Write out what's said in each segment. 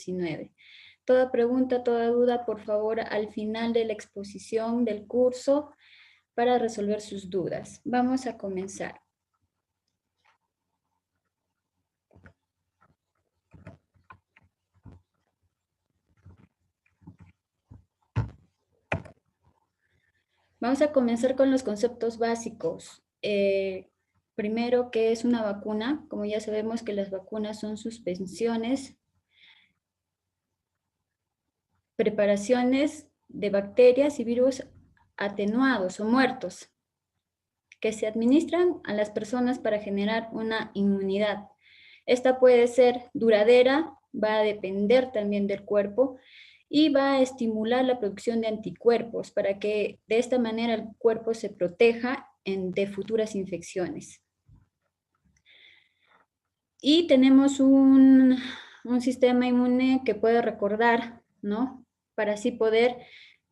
COVID-19. Toda pregunta, toda duda, por favor, al final de la exposición del curso para resolver sus dudas. Vamos a comenzar. Vamos a comenzar con los conceptos básicos. Primero, ¿qué es una vacuna? Como ya sabemos que las vacunas son suspensiones, preparaciones de bacterias y virus atenuados o muertos que se administran a las personas para generar una inmunidad. Esta puede ser duradera, va a depender también del cuerpo y va a estimular la producción de anticuerpos para que de esta manera el cuerpo se proteja de futuras infecciones. Y tenemos un sistema inmune que puede recordar, ¿no? Para así poder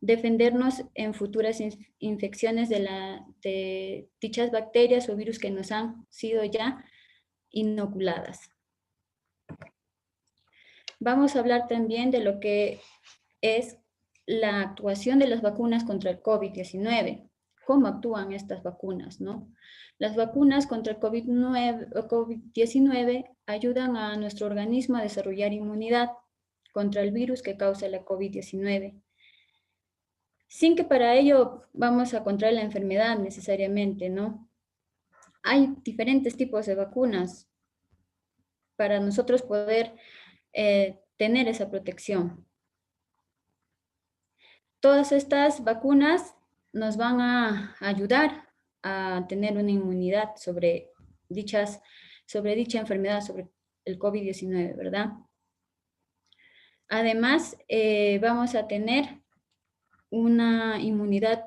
defendernos en futuras infecciones de dichas bacterias o virus que nos han sido ya inoculadas. Vamos a hablar también de lo que es la actuación de las vacunas contra el COVID-19. ¿Cómo actúan estas vacunas, no? Las vacunas contra el COVID-19 ayudan a nuestro organismo a desarrollar inmunidad contra el virus que causa la COVID-19. Sin que para ello vamos a contraer la enfermedad necesariamente, ¿no? Hay diferentes tipos de vacunas para nosotros poder tener esa protección. Todas estas vacunas nos van a ayudar a tener una inmunidad sobre dicha enfermedad, sobre el COVID-19, ¿verdad? Además, vamos a tener una inmunidad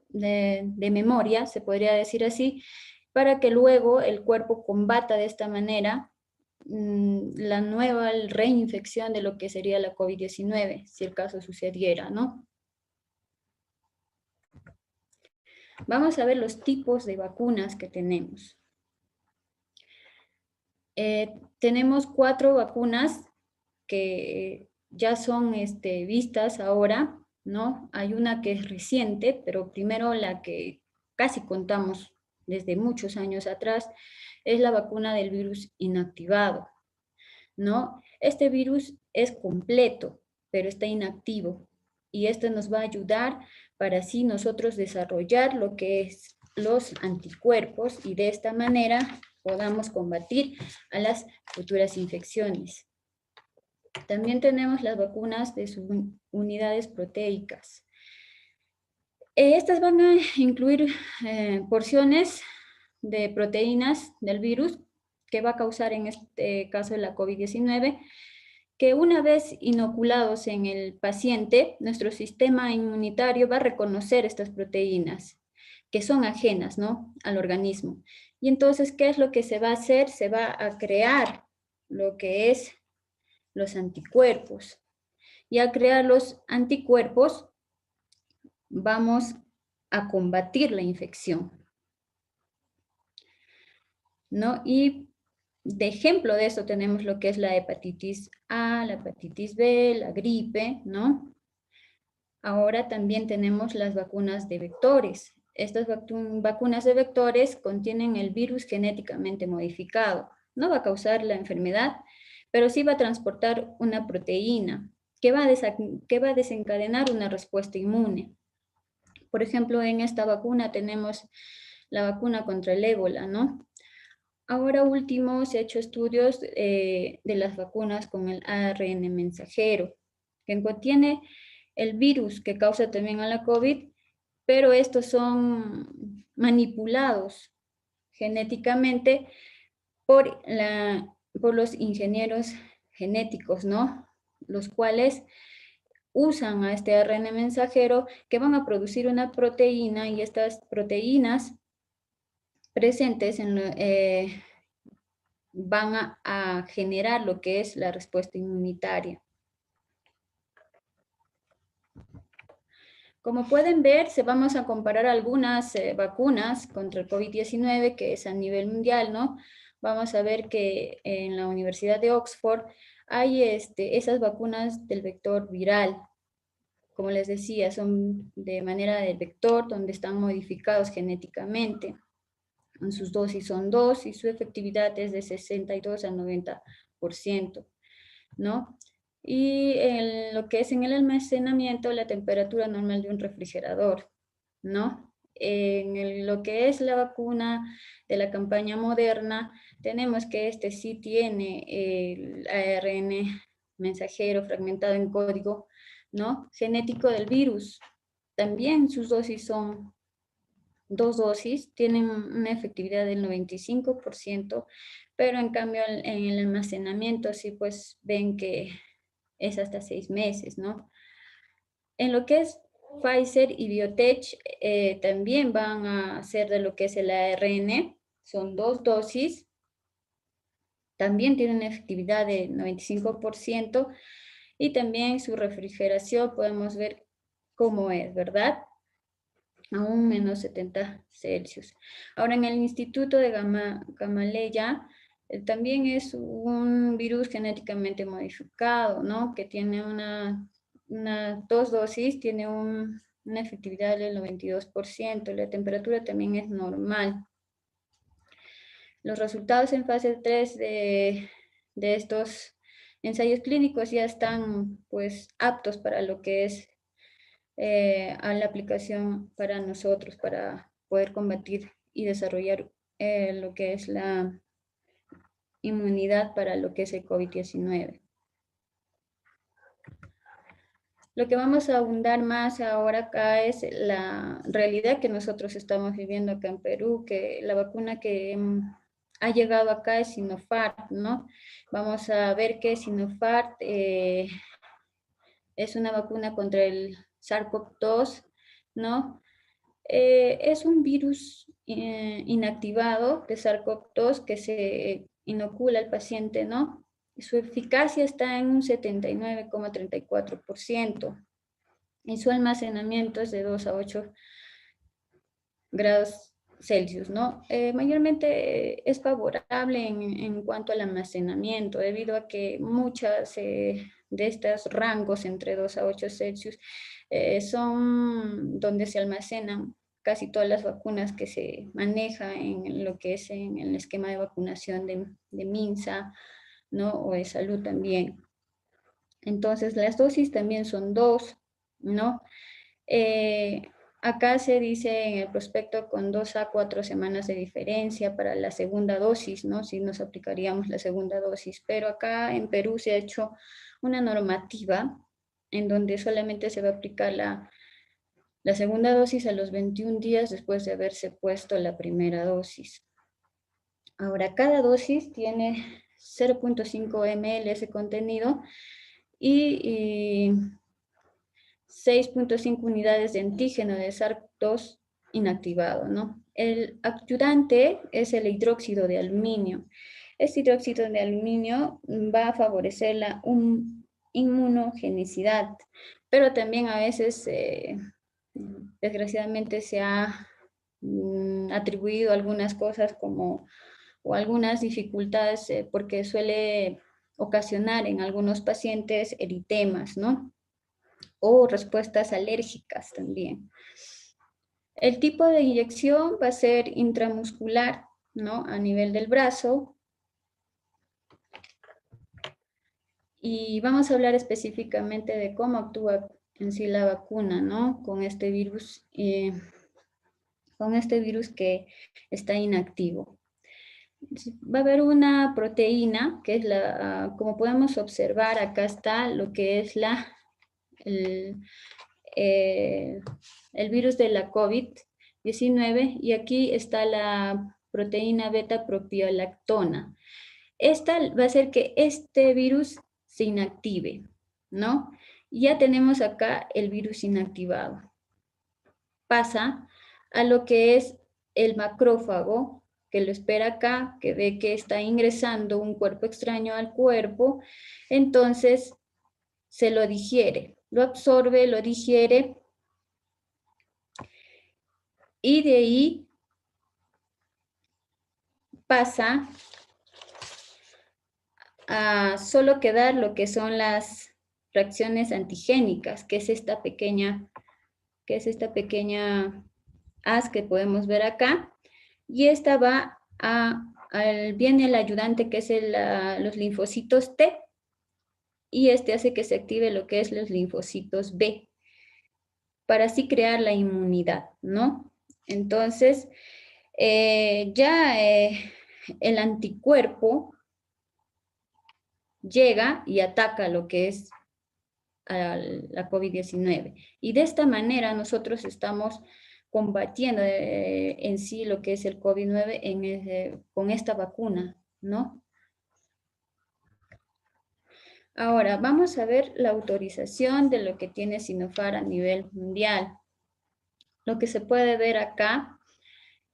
de memoria, se podría decir así, para que luego el cuerpo combata de esta manera la nueva reinfección de lo que sería la COVID-19, si el caso sucediera, ¿no? Vamos a ver los tipos de vacunas que tenemos. Tenemos 4 vacunas que ya son vistas ahora, ¿no? Hay una que es reciente, pero primero la que casi contamos desde muchos años atrás es la vacuna del virus inactivado, ¿no? Este virus es completo, pero está inactivo y esto nos va a ayudar para así nosotros desarrollar lo que es los anticuerpos y de esta manera podamos combatir a las futuras infecciones. También tenemos las vacunas de subunidades proteicas. Estas van a incluir porciones de proteínas del virus que va a causar en este caso la COVID-19, que una vez inoculados en el paciente, nuestro sistema inmunitario va a reconocer estas proteínas que son ajenas, ¿no?, al organismo. Y entonces, ¿qué es lo que se va a hacer? Se va a crear lo que es los anticuerpos. Y al crear los anticuerpos, vamos a combatir la infección, ¿no? Y de ejemplo de eso tenemos lo que es la hepatitis A, la hepatitis B, la gripe, ¿no? Ahora también tenemos las vacunas de vectores. Estas vacunas de vectores contienen el virus genéticamente modificado. No va a causar la enfermedad, pero sí va a transportar una proteína que va a desencadenar una respuesta inmune. Por ejemplo, en esta vacuna tenemos la vacuna contra el ébola, ¿no? Ahora último se han hecho estudios de las vacunas con el ARN mensajero, que contiene el virus que causa también a la COVID, pero estos son manipulados genéticamente por los ingenieros genéticos, ¿no? Los cuales usan a este ARN mensajero que van a producir una proteína y estas proteínas presentes van a generar lo que es la respuesta inmunitaria. Como pueden ver, vamos a comparar algunas vacunas contra el COVID-19 que es a nivel mundial, ¿no? Vamos a ver que en la Universidad de Oxford hay esas vacunas del vector viral. Como les decía, son de manera del vector, donde están modificados genéticamente. En sus dosis son 2 y su efectividad es de 62 al 90%, ¿no? Y en lo que es en el almacenamiento, la temperatura normal de un refrigerador, ¿no? Lo que es la vacuna de la campaña Moderna, tenemos que sí tiene el ARN mensajero fragmentado en código, ¿no? Genético del virus. También sus dosis son 2 dosis, tienen una efectividad del 95%, pero en cambio en el almacenamiento sí pues ven que es hasta 6 meses, ¿no? En lo que es Pfizer y Biotech también van a hacer de lo que es el ARN, son 2 dosis, también tienen una efectividad de 95% y también su refrigeración podemos ver cómo es, ¿verdad? A un menos 70 Celsius. Ahora, en el Instituto de Gamaleya, también es un virus genéticamente modificado, ¿no? Que tiene 2 dosis, tiene una efectividad del 92%, la temperatura también es normal. Los resultados en fase 3 de estos ensayos clínicos ya están, pues, aptos para lo que es a la aplicación para nosotros, para poder combatir y desarrollar lo que es la inmunidad para lo que es el COVID-19. Lo que vamos a abundar más ahora acá es la realidad que nosotros estamos viviendo acá en Perú, que la vacuna que ha llegado acá es Sinopharm, ¿no? Vamos a ver que Sinopharm es una vacuna contra el SARS-CoV-2, ¿no? Es un virus inactivado de SARS-CoV-2 que se inocula al paciente, ¿no? Su eficacia está en un 79,34% y su almacenamiento es de 2 a 8 grados Celsius, ¿no? Mayormente es favorable en cuanto al almacenamiento, debido a que muchas de estos rangos entre 2 a 8 Celsius son donde se almacenan casi todas las vacunas que se maneja en lo que es en el esquema de vacunación de MINSA, ¿no? O de salud también. Entonces, las dosis también son 2, ¿no? Eh, Acá se dice en el prospecto con 2 a 4 semanas de diferencia para la segunda dosis, ¿no? Si nos aplicaríamos la segunda dosis, pero acá en Perú se ha hecho una normativa en donde solamente se va a aplicar la segunda dosis a los 21 días después de haberse puesto la primera dosis. Ahora, cada dosis tiene 0.5 ml ese contenido y 6.5 unidades de antígeno de SARS-CoV-2 inactivado, ¿no? El ayudante es el hidróxido de aluminio. Este hidróxido de aluminio va a favorecer la inmunogenicidad, pero también a veces, desgraciadamente, se ha atribuido algunas cosas como, o algunas dificultades, porque suele ocasionar en algunos pacientes eritemas, ¿no? O respuestas alérgicas también. El tipo de inyección va a ser intramuscular, ¿no? A nivel del brazo. Y vamos a hablar específicamente de cómo actúa en sí la vacuna, ¿no? Con este virus que está inactivo. Va a haber una proteína, que es como podemos observar, acá está lo que es el, el virus de la COVID-19 y aquí está la proteína beta propiolactona. Esta va a hacer que este virus se inactive, ¿no? Ya tenemos acá el virus inactivado. Pasa a lo que es el macrófago, que lo espera acá, que ve que está ingresando un cuerpo extraño al cuerpo, entonces se lo digiere, lo absorbe, lo digiere y de ahí pasa a solo quedar lo que son las reacciones antigénicas, que es esta pequeña haz que podemos ver acá, y esta va viene el ayudante que es los linfocitos T, y este hace que se active lo que es los linfocitos B, para así crear la inmunidad, ¿no? Entonces, el anticuerpo llega y ataca lo que es a la COVID-19. Y de esta manera nosotros estamos combatiendo en sí lo que es el COVID-19 con esta vacuna, ¿no? Ahora, vamos a ver la autorización de lo que tiene Sinopharm a nivel mundial. Lo que se puede ver acá,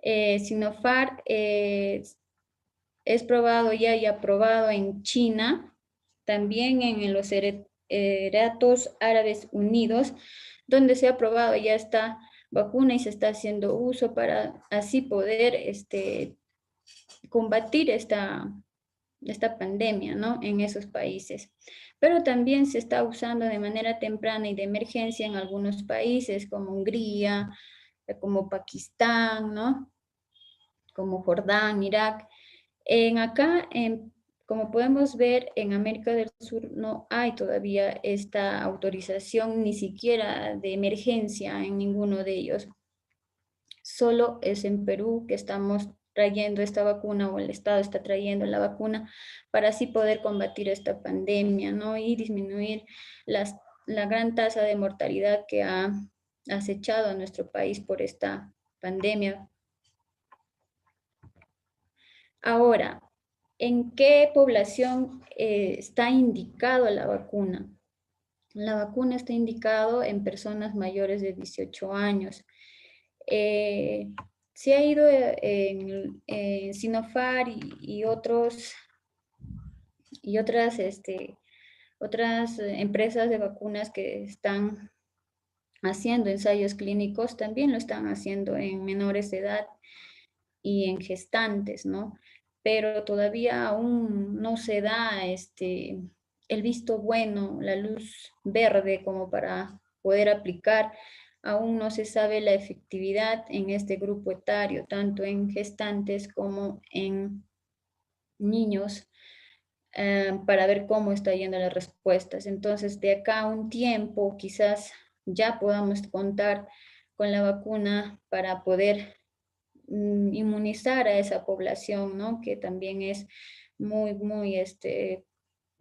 Sinopharm es probado ya y aprobado en China, también en los Emiratos Árabes Unidos, donde se ha aprobado ya esta vacuna y se está haciendo uso para así poder combatir esta pandemia, ¿no? En esos países. Pero también se está usando de manera temprana y de emergencia en algunos países como Hungría, como Pakistán, ¿no? Como Jordán, Irak. Como podemos ver, en América del Sur no hay todavía esta autorización ni siquiera de emergencia en ninguno de ellos. Solo es en Perú que estamos trayendo esta vacuna, o el Estado está trayendo la vacuna para así poder combatir esta pandemia, ¿no? Y disminuir la gran tasa de mortalidad que ha acechado a nuestro país por esta pandemia. Ahora, ¿en qué población está indicado la vacuna? La vacuna está indicado en personas mayores de 18 años. Se ha ido en Sinopharm y otras empresas de vacunas que están haciendo ensayos clínicos, también lo están haciendo en menores de edad y en gestantes, ¿no? Pero todavía aún no se da el visto bueno, la luz verde como para poder aplicar. Aún no se sabe la efectividad en este grupo etario, tanto en gestantes como en niños, para ver cómo está yendo las respuestas. Entonces, de acá a un tiempo, quizás ya podamos contar con la vacuna para poder inmunizar a esa población, ¿no? Que también es muy, muy,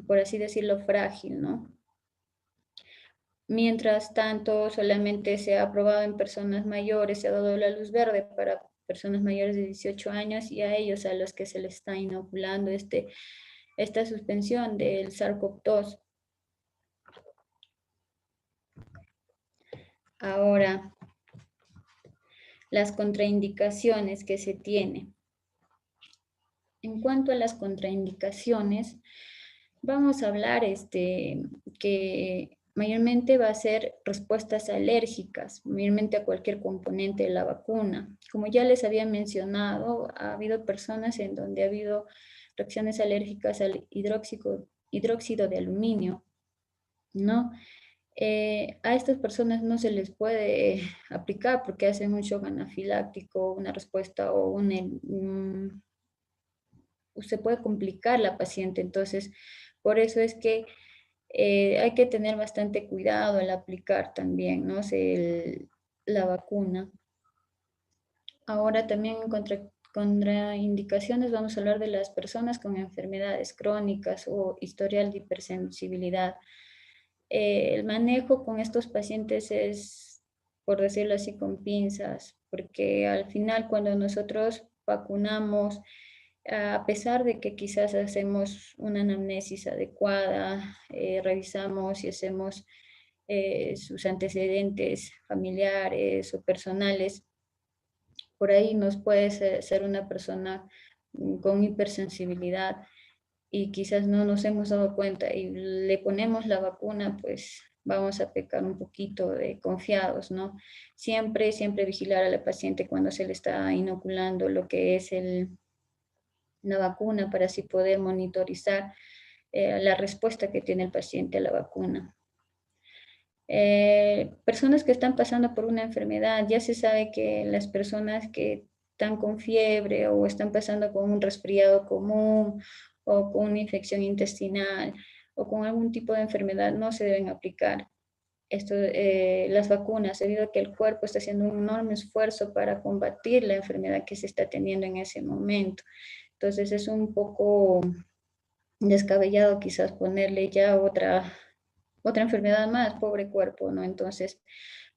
por así decirlo, frágil, ¿no? Mientras tanto, solamente se ha aprobado en personas mayores, se ha dado la luz verde para personas mayores de 18 años y a ellos a los que se les está inoculando esta suspensión del SARS-CoV-2. Ahora, las contraindicaciones que se tienen. En cuanto a las contraindicaciones, vamos a hablar que mayormente va a ser respuestas alérgicas, mayormente a cualquier componente de la vacuna. Como ya les había mencionado, ha habido personas en donde ha habido reacciones alérgicas al hidróxido de aluminio, ¿no? A estas personas no se les puede aplicar porque hacen un shock anafiláctico, una respuesta o se puede complicar la paciente. Entonces, por eso es que hay que tener bastante cuidado al aplicar también, ¿no? La vacuna. Ahora también en contraindicaciones vamos a hablar de las personas con enfermedades crónicas o historial de hipersensibilidad. El manejo con estos pacientes es, por decirlo así, con pinzas, porque al final cuando nosotros vacunamos, a pesar de que quizás hacemos una anamnesis adecuada, revisamos y hacemos sus antecedentes familiares o personales, por ahí nos puede ser una persona con hipersensibilidad y quizás no nos hemos dado cuenta y le ponemos la vacuna, pues vamos a pecar un poquito de confiados, ¿no? Siempre, siempre vigilar a la paciente cuando se le está inoculando lo que es la vacuna para así poder monitorizar la respuesta que tiene el paciente a la vacuna. Personas que están pasando por una enfermedad, ya se sabe que las personas que están con fiebre o están pasando con un resfriado común o con una infección intestinal o con algún tipo de enfermedad no se deben aplicar las vacunas, debido a que el cuerpo está haciendo un enorme esfuerzo para combatir la enfermedad que se está teniendo en ese momento. Entonces es un poco descabellado quizás ponerle ya otra enfermedad más, pobre cuerpo, ¿no? Entonces,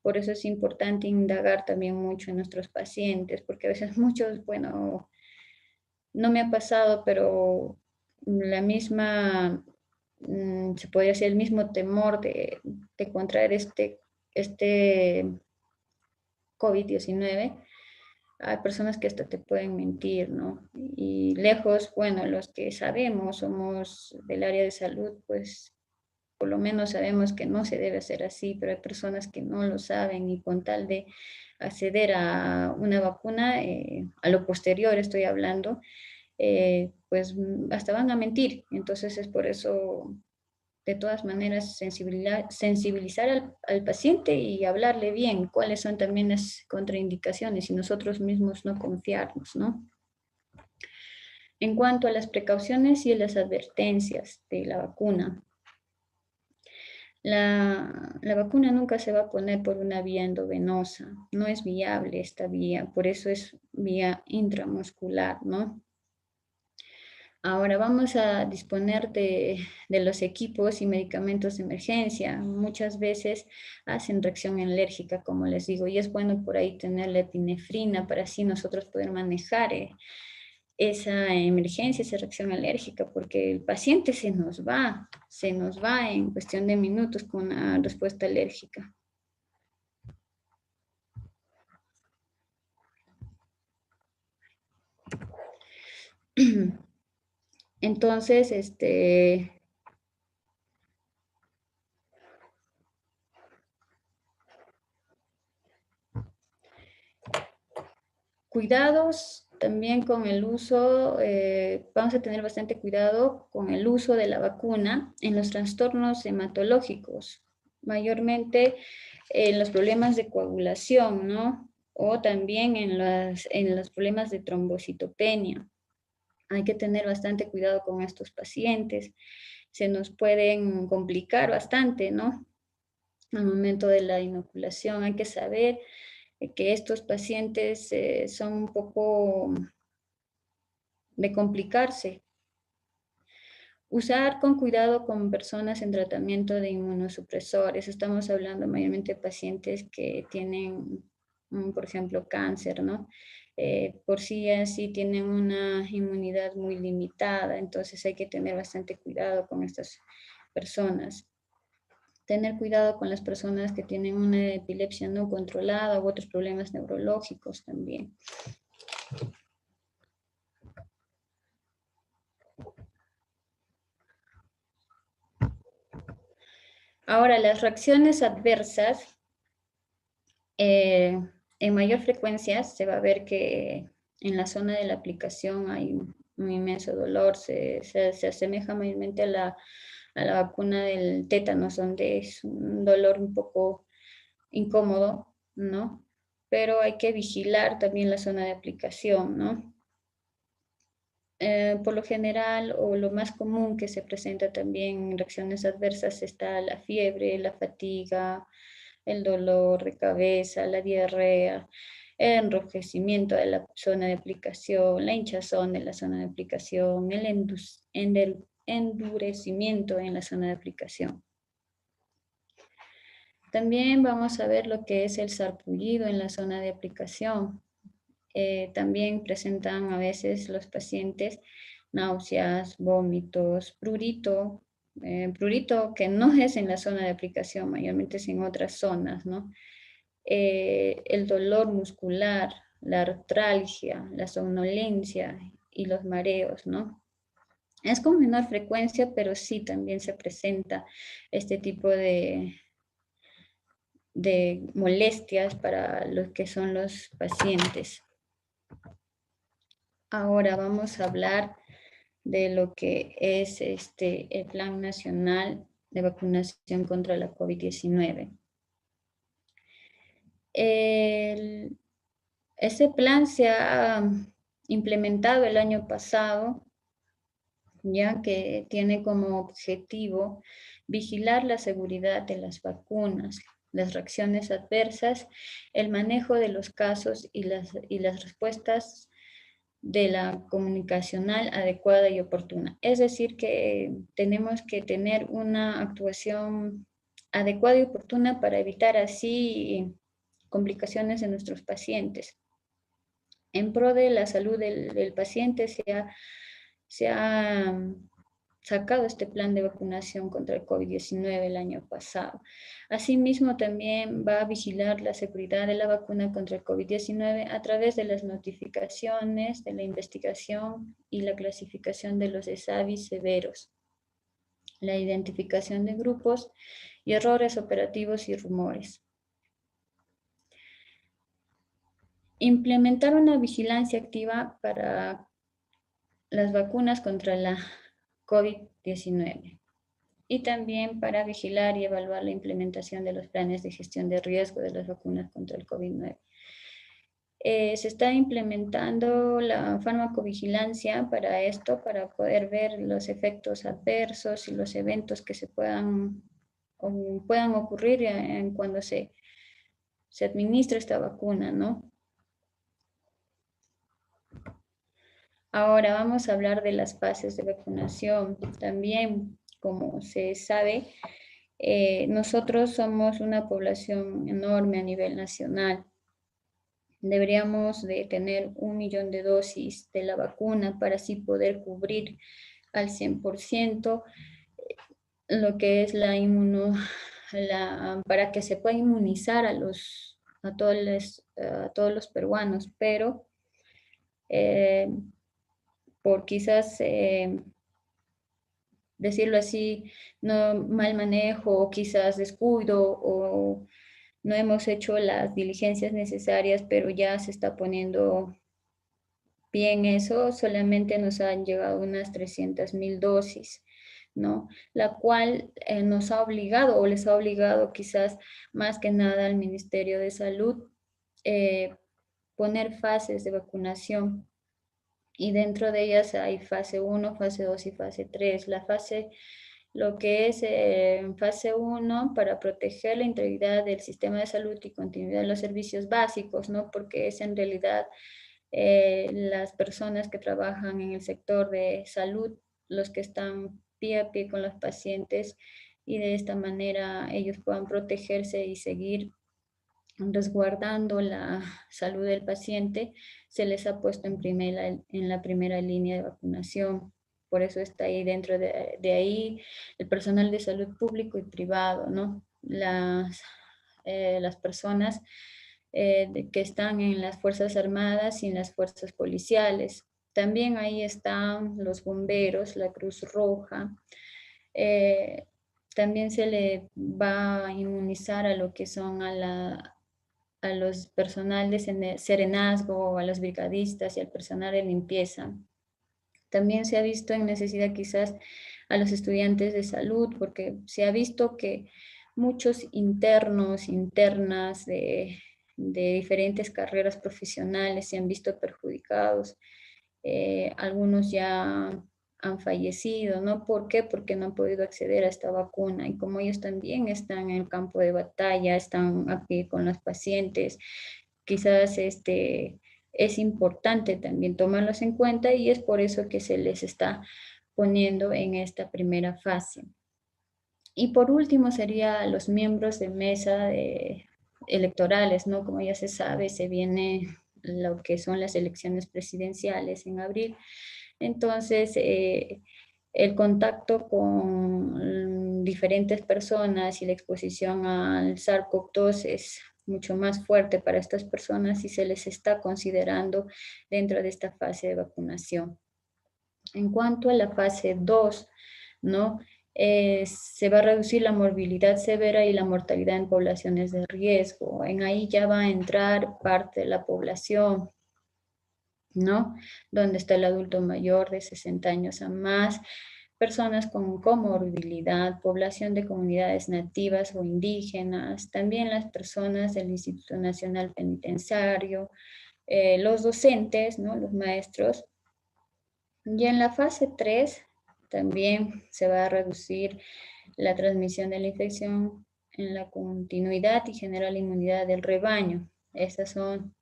por eso es importante indagar también mucho en nuestros pacientes, porque a veces muchos, bueno, no me ha pasado, pero la misma, se podría decir, el mismo temor de contraer este COVID-19, hay personas que hasta te pueden mentir, ¿no? Y lejos, bueno, los que sabemos, somos del área de salud, pues por lo menos sabemos que no se debe hacer así, pero hay personas que no lo saben y con tal de acceder a una vacuna, a lo posterior estoy hablando, pues hasta van a mentir. Entonces es por eso, de todas maneras, sensibilizar al paciente y hablarle bien cuáles son también las contraindicaciones y nosotros mismos no confiarnos, ¿no? En cuanto a las precauciones y las advertencias de la vacuna, la vacuna nunca se va a poner por una vía endovenosa, no es viable esta vía, por eso es vía intramuscular, ¿no? Ahora vamos a disponer de los equipos y medicamentos de emergencia. Muchas veces hacen reacción alérgica, como les digo, y es bueno por ahí tener la epinefrina para así nosotros poder manejar esa emergencia, esa reacción alérgica, porque el paciente se nos va en cuestión de minutos con una respuesta alérgica. Entonces, cuidados también con el uso, vamos a tener bastante cuidado con el uso de la vacuna en los trastornos hematológicos, mayormente en los problemas de coagulación, ¿no? O también en los problemas de trombocitopenia. Hay que tener bastante cuidado con estos pacientes. Se nos pueden complicar bastante, ¿no? Al momento de la inoculación hay que saber que estos pacientes son un poco de complicarse. Usar con cuidado con personas en tratamiento de inmunosupresores. Estamos hablando mayormente de pacientes que tienen, por ejemplo, cáncer, ¿no? Por sí así tienen una inmunidad muy limitada, entonces hay que tener bastante cuidado con estas personas. Tener cuidado con las personas que tienen una epilepsia no controlada u otros problemas neurológicos también. Ahora, las reacciones adversas, en mayor frecuencia se va a ver que en la zona de la aplicación hay un inmenso dolor, se asemeja mayormente a la vacuna del tétanos, donde es un dolor un poco incómodo, ¿no? Pero hay que vigilar también la zona de aplicación, ¿no? Por lo general, o lo más común que se presenta también en reacciones adversas está la fiebre, la fatiga, el dolor de cabeza, la diarrea, el enrojecimiento de la zona de aplicación, la hinchazón de la zona de aplicación, el endurecimiento en la zona de aplicación. También vamos a ver lo que es el sarpullido en la zona de aplicación. También presentan a veces los pacientes náuseas, vómitos, prurito, prurito que no es en la zona de aplicación, mayormente es en otras zonas, ¿no? El dolor muscular, la artralgia, la somnolencia y los mareos, ¿no? Es con menor frecuencia, pero sí también se presenta este tipo de molestias para los que son los pacientes. Ahora vamos a hablar de lo que es el Plan Nacional de Vacunación contra la COVID-19. Ese plan se ha implementado el año pasado, ya que tiene como objetivo vigilar la seguridad de las vacunas, las reacciones adversas, el manejo de los casos y las respuestas de la comunicacional adecuada y oportuna. Es decir, que tenemos que tener una actuación adecuada y oportuna para evitar así complicaciones en nuestros pacientes. En pro de la salud del paciente se ha sacado este plan de vacunación contra el COVID-19 el año pasado. Asimismo, también va a vigilar la seguridad de la vacuna contra el COVID-19 a través de las notificaciones, de la investigación y la clasificación de los desavis severos, la identificación de grupos y errores operativos y rumores. Implementar una vigilancia activa para las vacunas contra la COVID-19 y también para vigilar y evaluar la implementación de los planes de gestión de riesgo de las vacunas contra el COVID-19. Se está implementando la farmacovigilancia para esto, para poder ver los efectos adversos y los eventos que se puedan ocurrir cuando se administra esta vacuna, ¿no? Ahora vamos a hablar de las fases de vacunación. También, como se sabe, nosotros somos una población enorme a nivel nacional. Deberíamos de tener 1 millón de dosis de la vacuna para así poder cubrir al 100% lo que es para que se pueda inmunizar a todos los peruanos, pero por quizás, decirlo así, no mal manejo o quizás descuido o no hemos hecho las diligencias necesarias, pero ya se está poniendo bien eso, solamente nos han llegado unas 300,000 dosis, ¿no? La cual nos ha obligado o les ha obligado quizás más que nada al Ministerio de Salud poner fases de vacunación. Y dentro de ellas hay fase 1, fase 2 y fase 3. Lo que es fase 1 para proteger la integridad del sistema de salud y continuidad de los servicios básicos, ¿no? Porque es en realidad las personas que trabajan en el sector de salud, los que están pie a pie con los pacientes y de esta manera ellos puedan protegerse y seguir resguardando la salud del paciente, se les ha puesto en la primera línea de vacunación. Por eso está ahí dentro de ahí el personal de salud público y privado, ¿no? Las personas que están en las Fuerzas Armadas y en las Fuerzas Policiales. También ahí están los bomberos, la Cruz Roja. También se le va a inmunizar a lo que son a los personal de serenazgo, a los brigadistas y al personal de limpieza. También se ha visto en necesidad quizás a los estudiantes de salud, porque se ha visto que muchos internos, internas de diferentes carreras profesionales se han visto perjudicados. Algunos ya han fallecido, ¿no? ¿Por qué? Porque no han podido acceder a esta vacuna y como ellos también están en el campo de batalla, están aquí con los pacientes, quizás es importante también tomarlos en cuenta y es por eso que se les está poniendo en esta primera fase. Y por último sería los miembros de mesa electorales, ¿no? Como ya se sabe, se viene lo que son las elecciones presidenciales en abril. Entonces, el contacto con diferentes personas y la exposición al SARS-CoV-2 es mucho más fuerte para estas personas y se les está considerando dentro de esta fase de vacunación. En cuanto a la fase 2, ¿no? Se va a reducir la morbilidad severa y la mortalidad en poblaciones de riesgo. En ahí ya va a entrar parte de la población ¿no? Donde está el adulto mayor de 60 años a más, personas con comorbilidad, población de comunidades nativas o indígenas, también las personas del Instituto Nacional Penitenciario, los docentes, ¿no? Los maestros. Y en la fase 3 también se va a reducir la transmisión de la infección en la continuidad y generar la inmunidad del rebaño. Estas son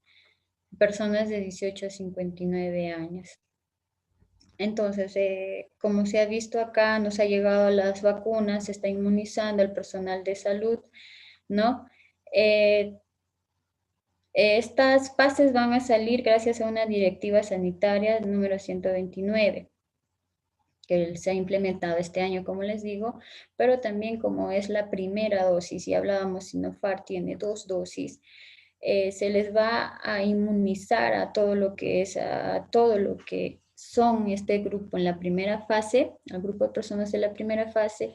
personas de 18 a 59 años. Entonces, como se ha visto acá, nos ha llegado las vacunas, se está inmunizando al personal de salud, ¿no? Estas fases van a salir gracias a una directiva sanitaria número 129, que se ha implementado este año, como les digo, pero también como es la primera dosis, y hablábamos, Sinopharm tiene 2 dosis, se les va a inmunizar a todo lo que es, a todo lo que son este grupo en la primera fase, al grupo de personas de la primera fase,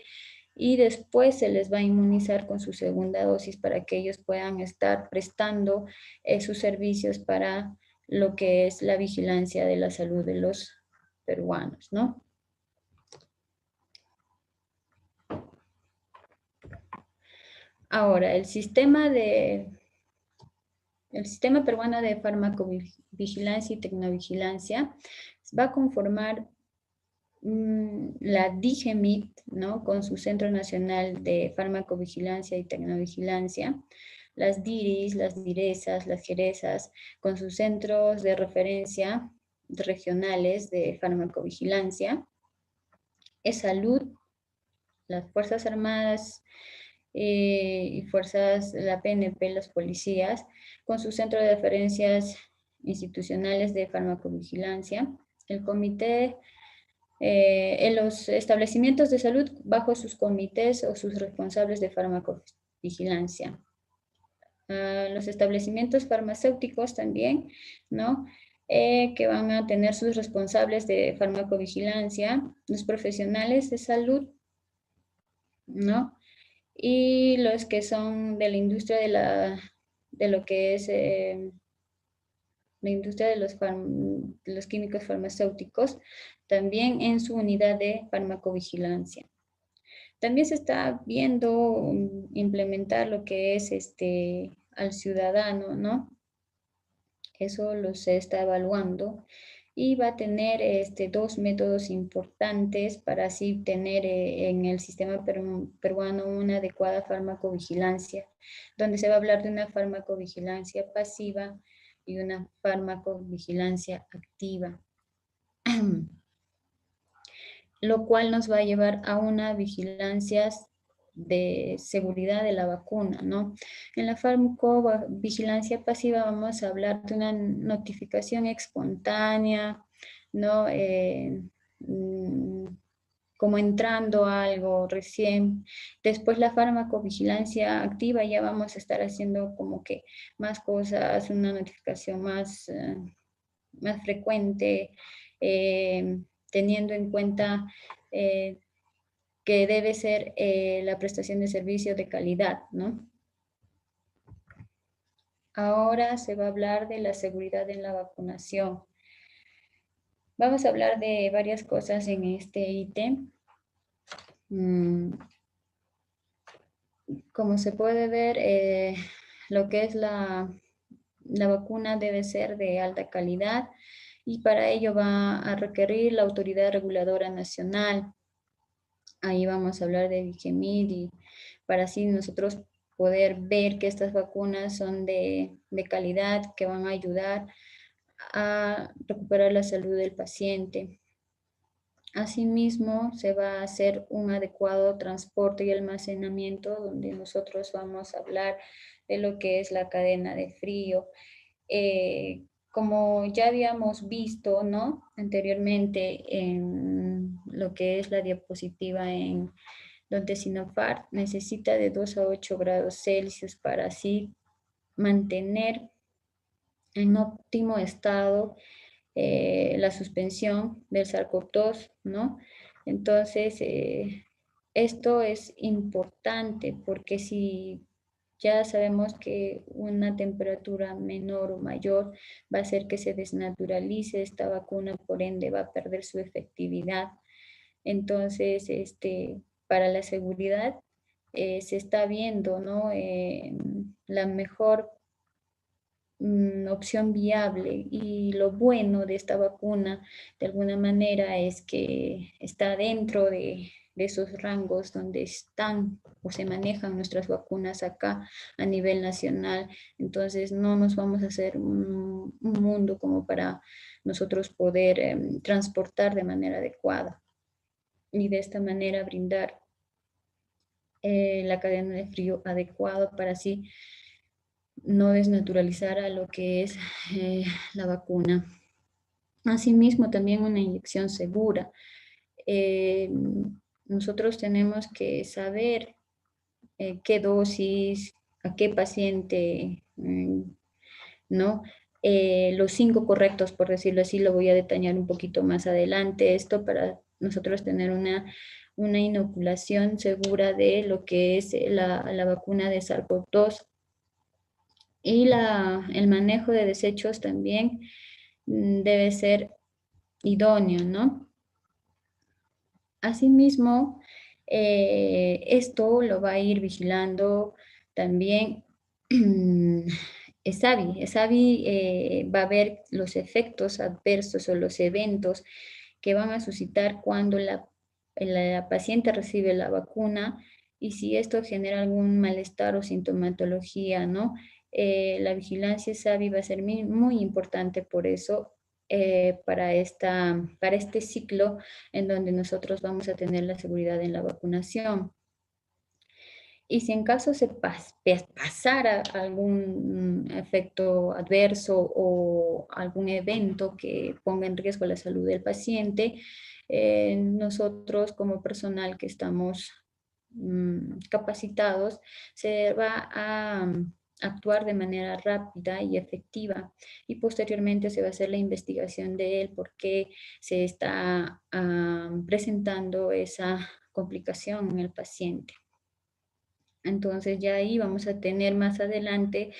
y después se les va a inmunizar con su segunda dosis para que ellos puedan estar prestando sus servicios para lo que es la vigilancia de la salud de los peruanos, ¿no? Ahora, el sistema peruano de farmacovigilancia y tecnovigilancia va a conformar la DIGEMIT, ¿no? Con su Centro Nacional de Farmacovigilancia y Tecnovigilancia, las DIRIS, las DIRESAS, las GERESAS, con sus centros de referencia regionales de farmacovigilancia, salud, las Fuerzas Armadas y fuerzas, la PNP, las policías, con su centro de referencias institucionales de farmacovigilancia, el comité en los establecimientos de salud bajo sus comités o sus responsables de farmacovigilancia. Los establecimientos farmacéuticos también, ¿no? Que van a tener sus responsables de farmacovigilancia, los profesionales de salud, ¿no? Y los que son de la industria de lo que es la industria de los químicos farmacéuticos, también en su unidad de farmacovigilancia. También se está viendo implementar lo que es al ciudadano, ¿no? Eso se está evaluando y va a tener dos métodos importantes para así tener en el sistema peruano una adecuada farmacovigilancia, donde se va a hablar de una farmacovigilancia pasiva y una farmacovigilancia activa, lo cual nos va a llevar a una vigilancia de seguridad de la vacuna, ¿no? En la farmacovigilancia pasiva vamos a hablar de una notificación espontánea, ¿no? Como entrando algo recién. Después la farmacovigilancia activa ya vamos a estar haciendo como que más cosas, una notificación más frecuente, teniendo en cuenta que debe ser la prestación de servicio de calidad, ¿no? Ahora se va a hablar de la seguridad en la vacunación. Vamos a hablar de varias cosas en este ítem. Como se puede ver, lo que es la vacuna debe ser de alta calidad y para ello va a requerir la Autoridad Reguladora Nacional. Ahí vamos a hablar de Vigemid y para así nosotros poder ver que estas vacunas son de calidad, que van a ayudar a recuperar la salud del paciente. Asimismo, se va a hacer un adecuado transporte y almacenamiento donde nosotros vamos a hablar de lo que es la cadena de frío. Como ya habíamos visto, ¿no? Anteriormente en lo que es la diapositiva en donde Sinopharm necesita de 2 a 8 grados Celsius para así mantener en óptimo estado la suspensión del SARS-CoV-2, ¿no? Entonces, esto es importante porque si Ya sabemos que una temperatura menor o mayor va a hacer que se desnaturalice esta vacuna, por ende va a perder su efectividad. Entonces, para la seguridad se está viendo, ¿no? La mejor opción viable, y lo bueno de esta vacuna de alguna manera es que está dentro de esos rangos donde están o se manejan nuestras vacunas acá a nivel nacional. Entonces no nos vamos a hacer un mundo como para nosotros poder transportar de manera adecuada y de esta manera brindar la cadena de frío adecuada para así no desnaturalizar a lo que es la vacuna. Asimismo, también una inyección segura. Eh, Nosotros tenemos que saber qué dosis, a qué paciente, ¿no? Los 5 correctos, por decirlo así, lo voy a detallar un poquito más adelante. Esto para nosotros tener una inoculación segura de lo que es la vacuna de SARS-CoV-2. Y el manejo de desechos también debe ser idóneo, ¿no? Asimismo, esto lo va a ir vigilando también ESAVI. ESAVI va a ver los efectos adversos o los eventos que van a suscitar cuando la paciente recibe la vacuna, y si esto genera algún malestar o sintomatología, ¿no? La vigilancia ESAVI va a ser muy importante por eso, para este ciclo en donde nosotros vamos a tener la seguridad en la vacunación. Y si en caso se pasara algún efecto adverso o algún evento que ponga en riesgo la salud del paciente, nosotros como personal que estamos capacitados, se va a actuar de manera rápida y efectiva, y posteriormente se va a hacer la investigación de él, por qué se está presentando esa complicación en el paciente. Entonces ya ahí vamos a tener más adelante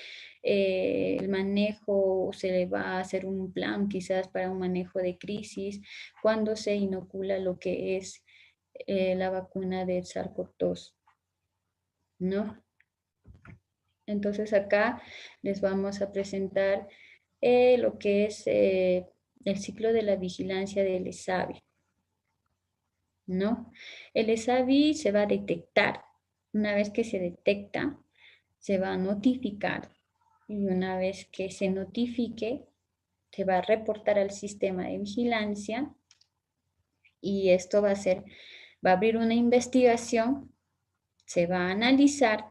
el manejo, se le va a hacer un plan quizás para un manejo de crisis cuando se inocula lo que es la vacuna de SARS-CoV-2, ¿no? Entonces acá les vamos a presentar lo que es el ciclo de la vigilancia del ESAVI, ¿no? El ESAVI se va a detectar. Una vez que se detecta, se va a notificar, y una vez que se notifique, se va a reportar al sistema de vigilancia, y esto va a abrir una investigación, se va a analizar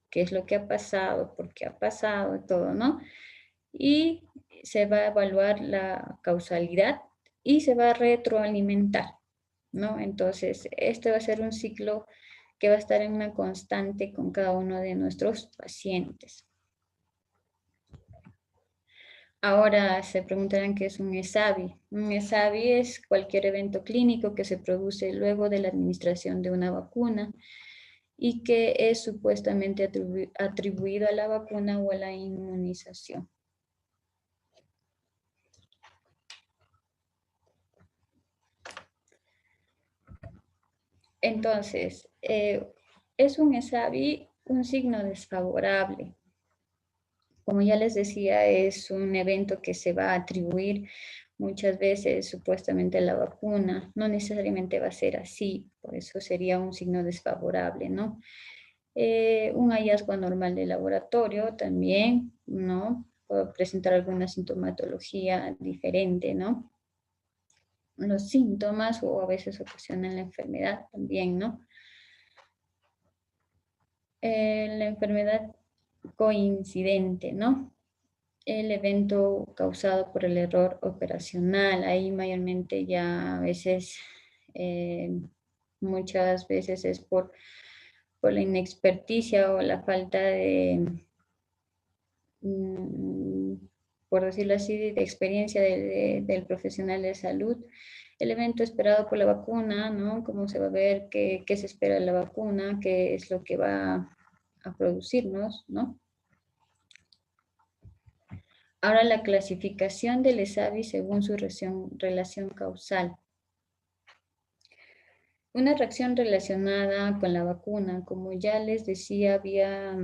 qué es lo que ha pasado, por qué ha pasado, todo, ¿no? Y se va a evaluar la causalidad y se va a retroalimentar, ¿no? Entonces, este va a ser un ciclo que va a estar en una constante con cada uno de nuestros pacientes. Ahora se preguntarán qué es un ESAVI. Un ESAVI es cualquier evento clínico que se produce luego de la administración de una vacuna y que es supuestamente atribuido a la vacuna o a la inmunización. Entonces, es un ESAVI un signo desfavorable. Como ya les decía, es un evento que se va a atribuir muchas veces supuestamente a la vacuna. No necesariamente va a ser así, por eso sería un signo desfavorable, ¿no? Un hallazgo anormal de laboratorio también, ¿no? Puede presentar alguna sintomatología diferente, ¿no? Los síntomas o a veces ocasionan la enfermedad también, ¿no? La enfermedad coincidente, ¿no? El evento causado por el error operacional, ahí mayormente ya a veces, muchas veces es por la inexperticia o la falta de, mm, por decirlo así, de experiencia del profesional de salud. El evento esperado por la vacuna, ¿no? Cómo se va a ver, qué se espera de la vacuna, qué es lo que va a producirnos, ¿no? Ahora la clasificación del ESAVI según su relación causal. Una reacción relacionada con la vacuna, como ya les decía, había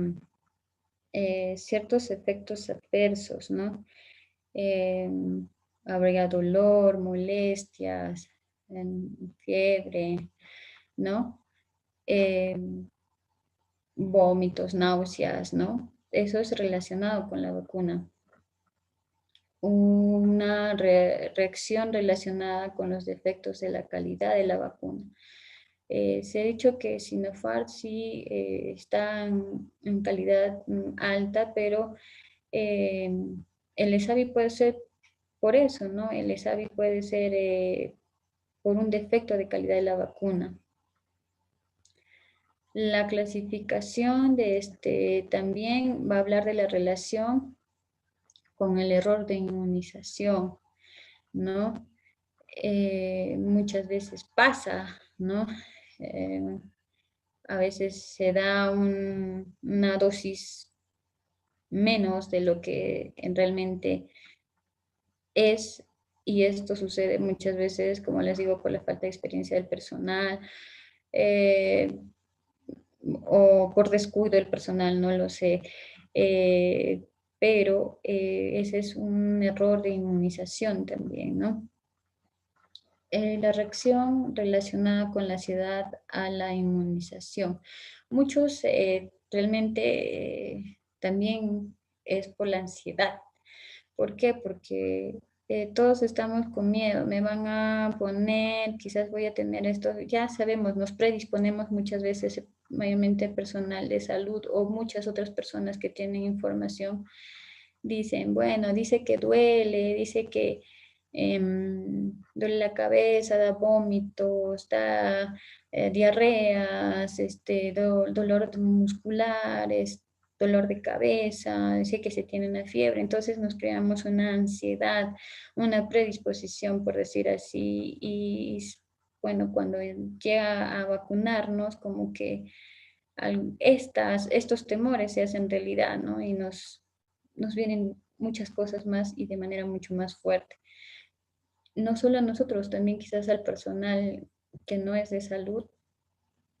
ciertos efectos adversos, ¿no? Eh, Habría dolor, molestias, fiebre, ¿no? Eh, Vómitos, náuseas, ¿no? Eso es relacionado con la vacuna. Una reacción relacionada con los defectos de la calidad de la vacuna. Se ha dicho que Sinopharm sí está en calidad alta, pero el ESAVI puede ser por eso, ¿no? El ESAVI puede ser por un defecto de calidad de la vacuna. La clasificación de también va a hablar de la relación con el error de inmunización, ¿no? Muchas veces pasa, ¿no? A veces se da una dosis menos de lo que realmente es, y esto sucede muchas veces, como les digo, por la falta de experiencia del personal, o por descuido del personal, no lo sé. Eh, pero ese es un error de inmunización también, ¿no? La reacción relacionada con la ansiedad a la inmunización. Muchos realmente también es por la ansiedad. ¿Por qué? Porque todos estamos con miedo, me van a poner, quizás voy a tener esto, ya sabemos, nos predisponemos muchas veces, mayormente personal de salud o muchas otras personas que tienen información, dicen, bueno, dice que duele, dice que duele la cabeza, da vómitos, da diarreas, dolor muscular, dolor de cabeza, dice que se tiene una fiebre, entonces nos creamos una ansiedad, una predisposición, por decir así, y bueno, cuando llega a vacunarnos, como que estos temores se hacen realidad, ¿no? Y nos vienen muchas cosas más y de manera mucho más fuerte. No solo a nosotros, también quizás al personal que no es de salud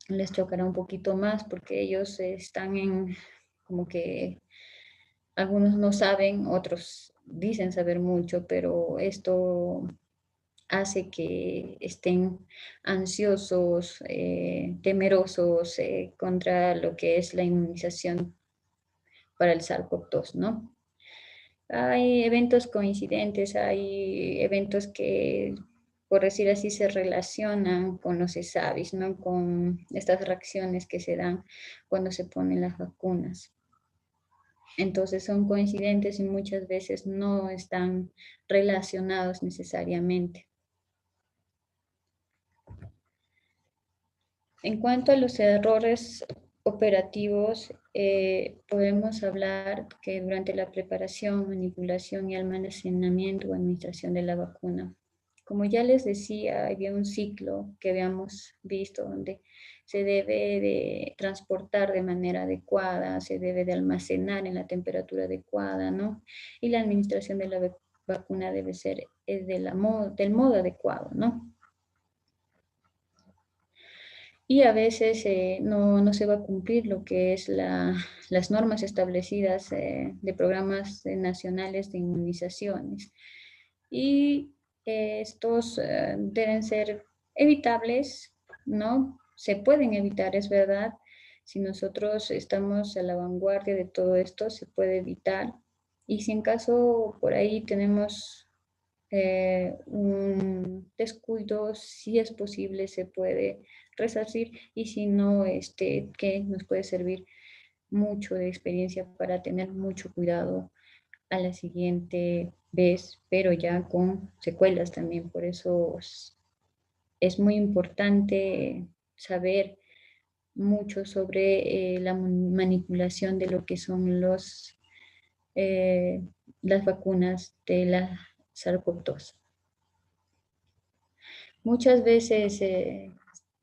les chocará un poquito más porque ellos están en como que algunos no saben, otros dicen saber mucho, pero esto hace que estén ansiosos, temerosos contra lo que es la inmunización para el SARS-CoV-2, ¿no? Hay eventos coincidentes, hay eventos que, por decir así, se relacionan con los ESAVIs, ¿no? Con estas reacciones que se dan cuando se ponen las vacunas. Entonces son coincidentes y muchas veces no están relacionados necesariamente. En cuanto a los errores operativos, podemos hablar que durante la preparación, manipulación y almacenamiento o administración de la vacuna. Como ya les decía, había un ciclo que habíamos visto donde se debe de transportar de manera adecuada, se debe de almacenar en la temperatura adecuada, ¿no? Y la administración de la vacuna debe ser del modo adecuado, ¿no? Y a veces no se va a cumplir lo que es las normas establecidas de programas nacionales de inmunizaciones. Y estos deben ser evitables, ¿no? Se pueden evitar, es verdad. Si nosotros estamos a la vanguardia de todo esto, se puede evitar. Y si en caso por ahí tenemos un descuido, si es posible, se puede resarcir, y si no, que nos puede servir mucho de experiencia para tener mucho cuidado a la siguiente vez, pero ya con secuelas también. Por eso es muy importante saber mucho sobre la manipulación de lo que son las vacunas de la SARS-CoV-2. Muchas veces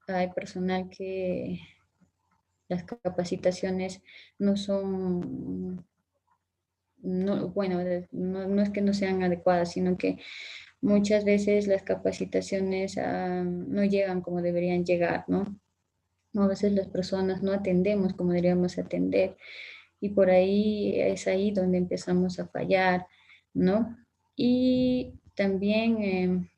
hay personal que las capacitaciones no son, no, bueno, no es que no sean adecuadas, sino que muchas veces las capacitaciones no llegan como deberían llegar, ¿no? A veces las personas no atendemos como deberíamos atender y por ahí es ahí donde empezamos a fallar, ¿no? Y también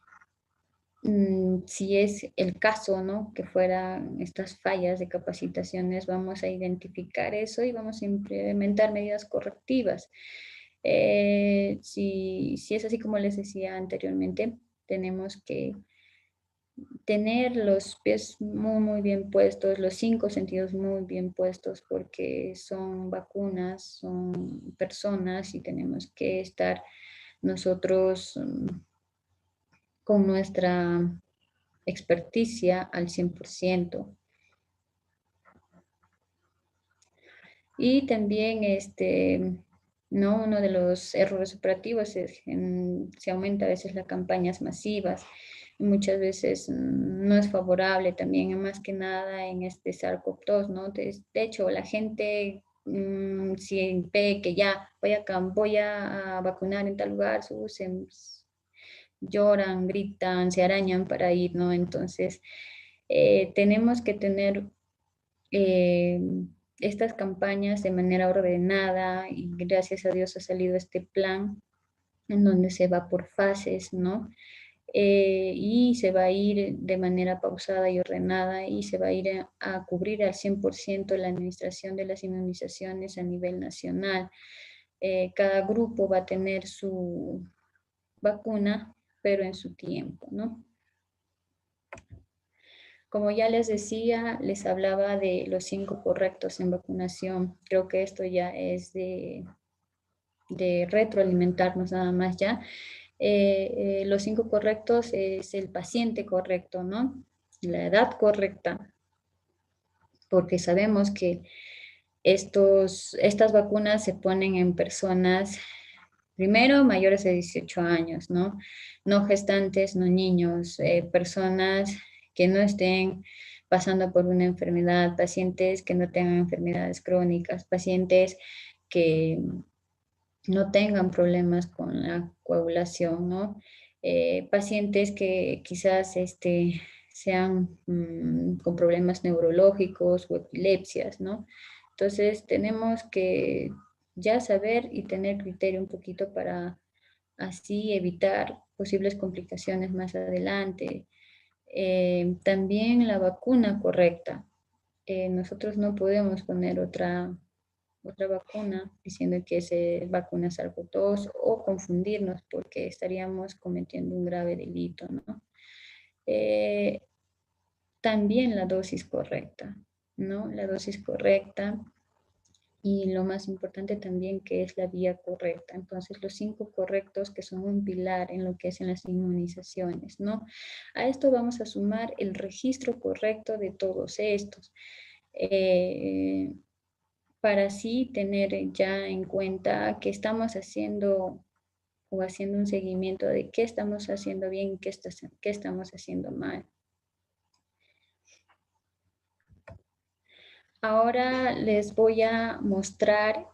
si es el caso, ¿no? Que fueran estas fallas de capacitaciones, vamos a identificar eso y vamos a implementar medidas correctivas. Si es así como les decía anteriormente, tenemos que tener los pies muy, muy bien puestos, los 5 sentidos muy bien puestos, porque son vacunas, son personas y tenemos que estar nosotros con nuestra experticia al 100%. Y también ¿no? Uno de los errores operativos es se aumenta a veces las campañas masivas y muchas veces no es favorable también, más que nada en este SARS-CoV-2, ¿no? De hecho, la gente si ve que ya voy a vacunar en tal lugar, lloran, gritan, se arañan para ir, ¿no? Entonces, tenemos que tener eh, estas campañas de manera ordenada y gracias a Dios ha salido este plan en donde se va por fases, ¿no? Y se va a ir de manera pausada y ordenada y se va a ir a cubrir al 100% la administración de las inmunizaciones a nivel nacional. Cada grupo va a tener su vacuna, pero en su tiempo, ¿no? Como ya les decía, les hablaba de los 5 correctos en vacunación. Creo que esto ya es de retroalimentarnos nada más ya. Los 5 correctos es el paciente correcto, ¿no? La edad correcta, porque sabemos que estas vacunas se ponen en personas, primero, mayores de 18 años, ¿no? No gestantes, no niños, personas que no estén pasando por una enfermedad, pacientes que no tengan enfermedades crónicas, pacientes que no tengan problemas con la coagulación, ¿no? Pacientes que quizás sean con problemas neurológicos o epilepsias, ¿no? Entonces tenemos que ya saber y tener criterio un poquito para así evitar posibles complicaciones más adelante. También la vacuna correcta. Nosotros no podemos poner otra vacuna diciendo que es vacuna SARS-CoV-2 o confundirnos porque estaríamos cometiendo un grave delito, ¿no? Eh, También la dosis correcta, ¿no? La dosis correcta y lo más importante también que es la vía correcta. Entonces, los 5 correctos que son un pilar en lo que es en las inmunizaciones, ¿no? A esto vamos a sumar el registro correcto de todos estos. Para así tener ya en cuenta que estamos haciendo o haciendo un seguimiento de qué estamos haciendo bien y qué estamos haciendo mal. Ahora les voy a mostrar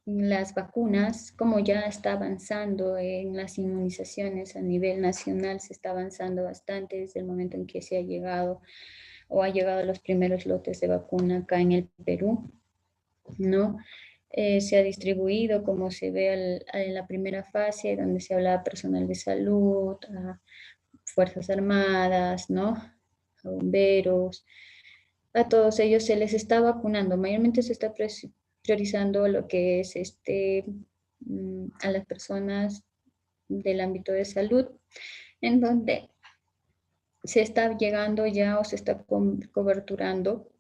las vacunas, cómo ya está avanzando en las inmunizaciones a nivel nacional, se está avanzando bastante desde el momento en que se ha llegado o ha llegado los primeros lotes de vacuna acá en el Perú, ¿no? Se ha distribuido, como se ve en la primera fase, donde se hablaba personal de salud, a Fuerzas Armadas, ¿no? A bomberos, a todos ellos se les está vacunando. Mayormente se está priorizando lo que es a las personas del ámbito de salud, en donde se está llegando ya o se está coberturando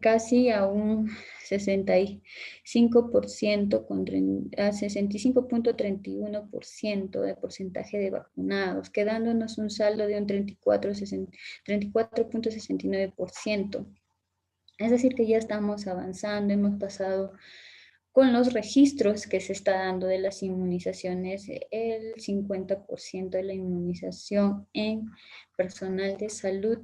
casi a un 65%, a 65.31% de porcentaje de vacunados, quedándonos un saldo de un 34.69%. Es decir, que ya estamos avanzando, hemos pasado con los registros que se está dando de las inmunizaciones, el 50% de la inmunización en personal de salud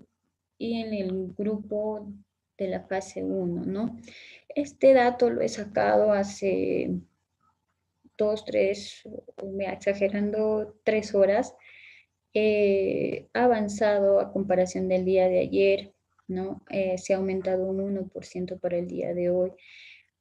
y en el grupo de la fase 1, ¿no? Este dato lo he sacado hace 2, 3, exagerando 3 horas. Ha avanzado a comparación del día de ayer, ¿no? Se ha aumentado un 1% para el día de hoy.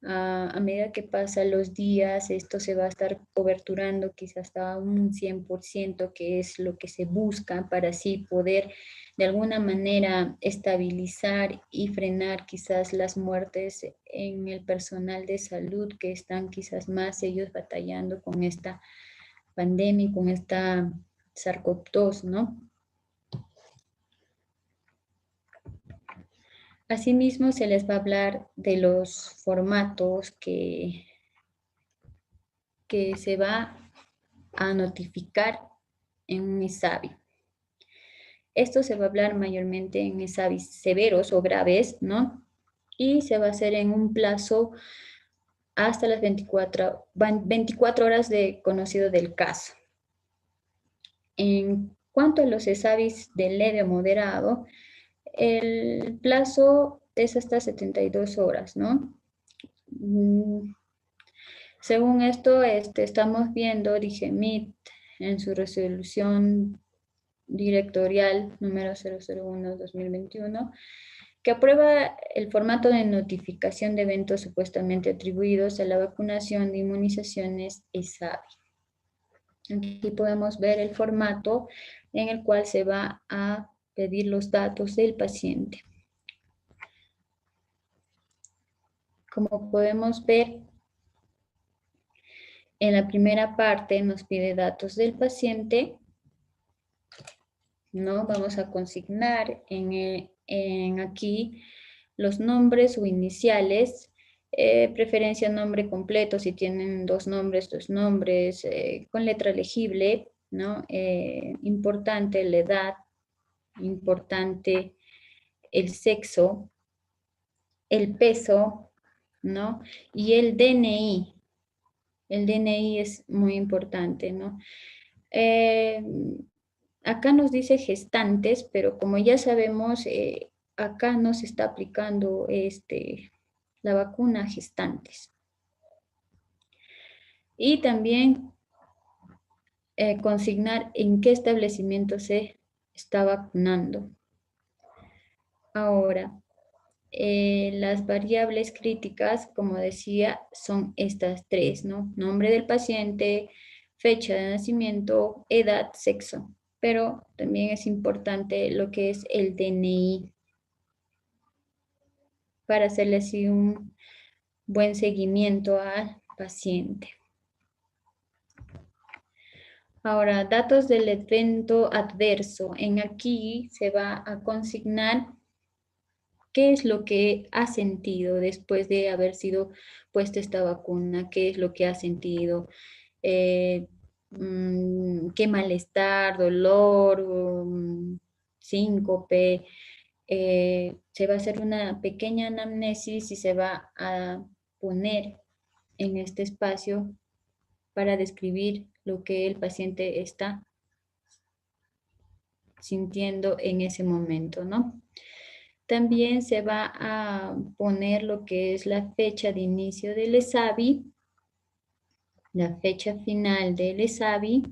A medida que pasan los días, esto se va a estar coberturando quizás hasta un 100%, que es lo que se busca para así poder de alguna manera estabilizar y frenar quizás las muertes en el personal de salud que están quizás más ellos batallando con esta pandemia y con esta SARS-CoV-2, ¿no? Asimismo, se les va a hablar de los formatos que se va a notificar en un ISABI. Esto se va a hablar mayormente en ISABIs severos o graves, ¿no? Y se va a hacer en un plazo hasta las 24 horas de conocido del caso. En cuanto a los ISABIs de leve o moderado, el plazo es hasta 72 horas, ¿no? Según esto, estamos viendo, DIGEMIT, en su resolución directorial número 001-2021, que aprueba el formato de notificación de eventos supuestamente atribuidos a la vacunación de inmunizaciones ISABI. Aquí podemos ver el formato en el cual se va a pedir los datos del paciente. Como podemos ver, en la primera parte nos pide datos del paciente, ¿no? Vamos a consignar en aquí los nombres o iniciales, preferencia nombre completo, si tienen dos nombres, con letra legible, ¿no? Importante la edad, importante el sexo, el peso, ¿no? Y el DNI. El DNI es muy importante, ¿no? Acá nos dice gestantes, pero como ya sabemos, acá no se está aplicando la vacuna a gestantes. Y también consignar en qué establecimiento se está vacunando. Ahora, las variables críticas, como decía, son estas tres, ¿no? Nombre del paciente, fecha de nacimiento, edad, sexo. Pero también es importante lo que es el DNI para hacerle así un buen seguimiento al paciente. Ahora, datos del evento adverso. En aquí se va a consignar qué es lo que ha sentido después de haber sido puesta esta vacuna, qué es lo que ha sentido, qué malestar, dolor, síncope. Se va a hacer una pequeña anamnesis y se va a poner en este espacio para describir lo que el paciente está sintiendo en ese momento, ¿no? También se va a poner lo que es la fecha de inicio del ESAVI, la fecha final del ESAVI.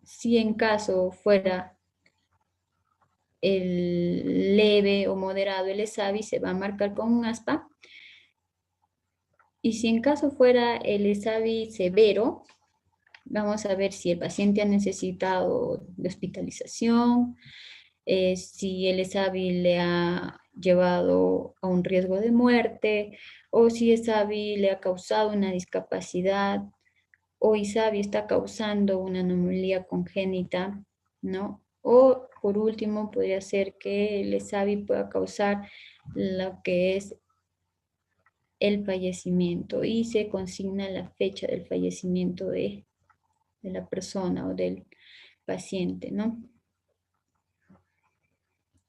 Si en caso fuera el leve o moderado el ESAVI, se va a marcar con un aspa. Y si en caso fuera el ESAVI severo, vamos a ver si el paciente ha necesitado de hospitalización, si el ESAVI le ha llevado a un riesgo de muerte, o si ESAVI le ha causado una discapacidad, o ESAVI está causando una anomalía congénita, ¿no? O por último, podría ser que el ESAVI pueda causar lo que es el fallecimiento y se consigna la fecha del fallecimiento de la persona o del paciente, ¿no?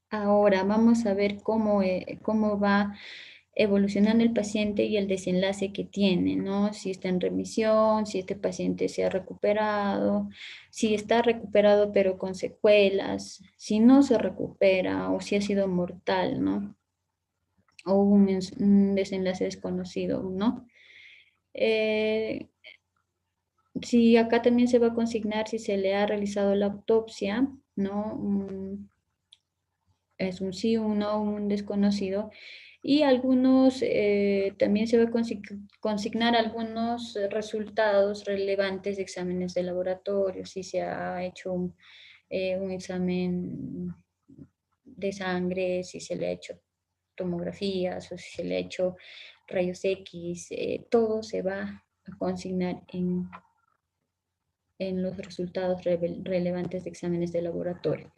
Ahora vamos a ver cómo va evolucionando el paciente y el desenlace que tiene, ¿no? Si está en remisión, si este paciente se ha recuperado, si está recuperado pero con secuelas, si no se recupera o si ha sido mortal, ¿no? O un desenlace desconocido, ¿no? Eh, si acá también se va a consignar si se le ha realizado la autopsia, ¿no? Es un sí, un no, un desconocido. Y algunos, también se va a consignar algunos resultados relevantes de exámenes de laboratorio, si se ha hecho un examen de sangre, si se le ha hecho tomografías o si se le ha hecho rayos X, todo se va a consignar en los resultados relevantes de exámenes de laboratorio.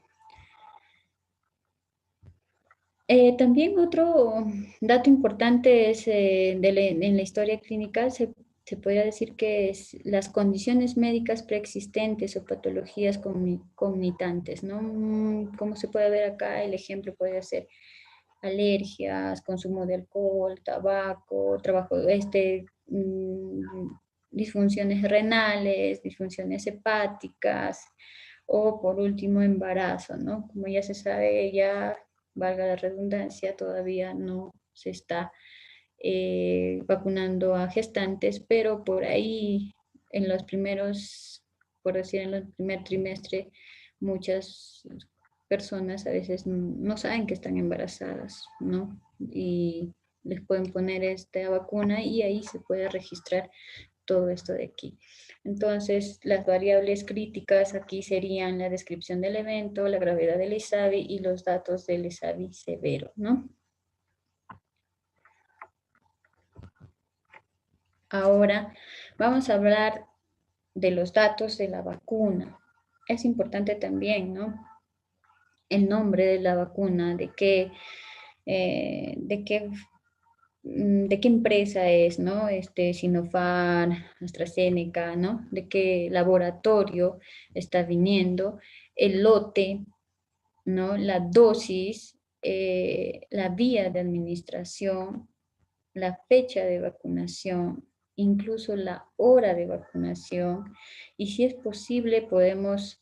También otro dato importante es en la historia clínica, se podría decir que es las condiciones médicas preexistentes o patologías comunitantes, ¿no? Como se puede ver acá, el ejemplo puede ser alergias, consumo de alcohol, tabaco, disfunciones renales, disfunciones hepáticas o por último embarazo, ¿no? Como ya se sabe, ya valga la redundancia, todavía no se está vacunando a gestantes, pero por ahí en los primeros, por decir, en el primer trimestre, muchas personas a veces no saben que están embarazadas, ¿no? Y les pueden poner esta vacuna y ahí se puede registrar todo esto de aquí. Entonces, las variables críticas aquí serían la descripción del evento, la gravedad del ESAVI y los datos del ESAVI severo, ¿no? Ahora vamos a hablar de los datos de la vacuna. Es importante también, ¿no? El nombre de la vacuna, de qué empresa es, ¿no? Sinopharm, AstraZeneca, ¿no? De qué laboratorio está viniendo, el lote, ¿no? La dosis, la vía de administración, la fecha de vacunación, incluso la hora de vacunación, y si es posible podemos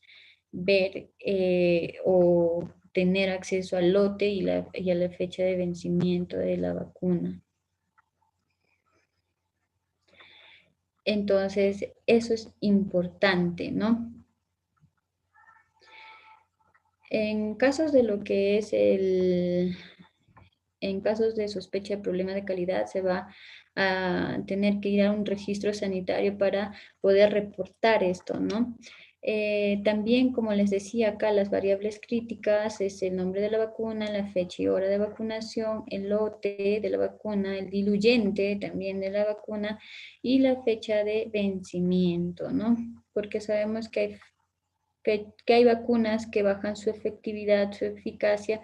ver o tener acceso al lote y a la fecha de vencimiento de la vacuna. Entonces, eso es importante, ¿no? En casos de lo que es en casos de sospecha de problema de calidad, se va a tener que ir a un registro sanitario para poder reportar esto, ¿no? También, como les decía acá, las variables críticas es el nombre de la vacuna, la fecha y hora de vacunación, el lote de la vacuna, el diluyente también de la vacuna y la fecha de vencimiento, ¿no? Porque sabemos que hay vacunas que bajan su efectividad, su eficacia,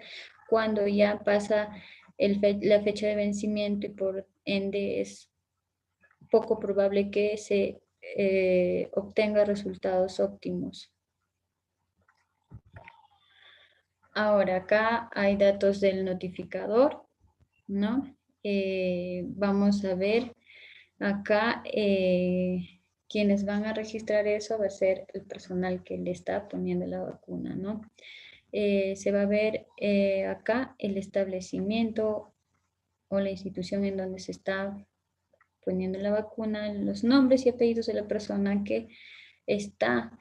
cuando ya pasa la fecha de vencimiento y por ende es poco probable que se obtenga resultados óptimos. Ahora acá hay datos del notificador, ¿no? Vamos a ver acá quienes van a registrar eso va a ser el personal que le está poniendo la vacuna, ¿no? Se va a ver acá el establecimiento o la institución en donde se está poniendo la vacuna, los nombres y apellidos de la persona que está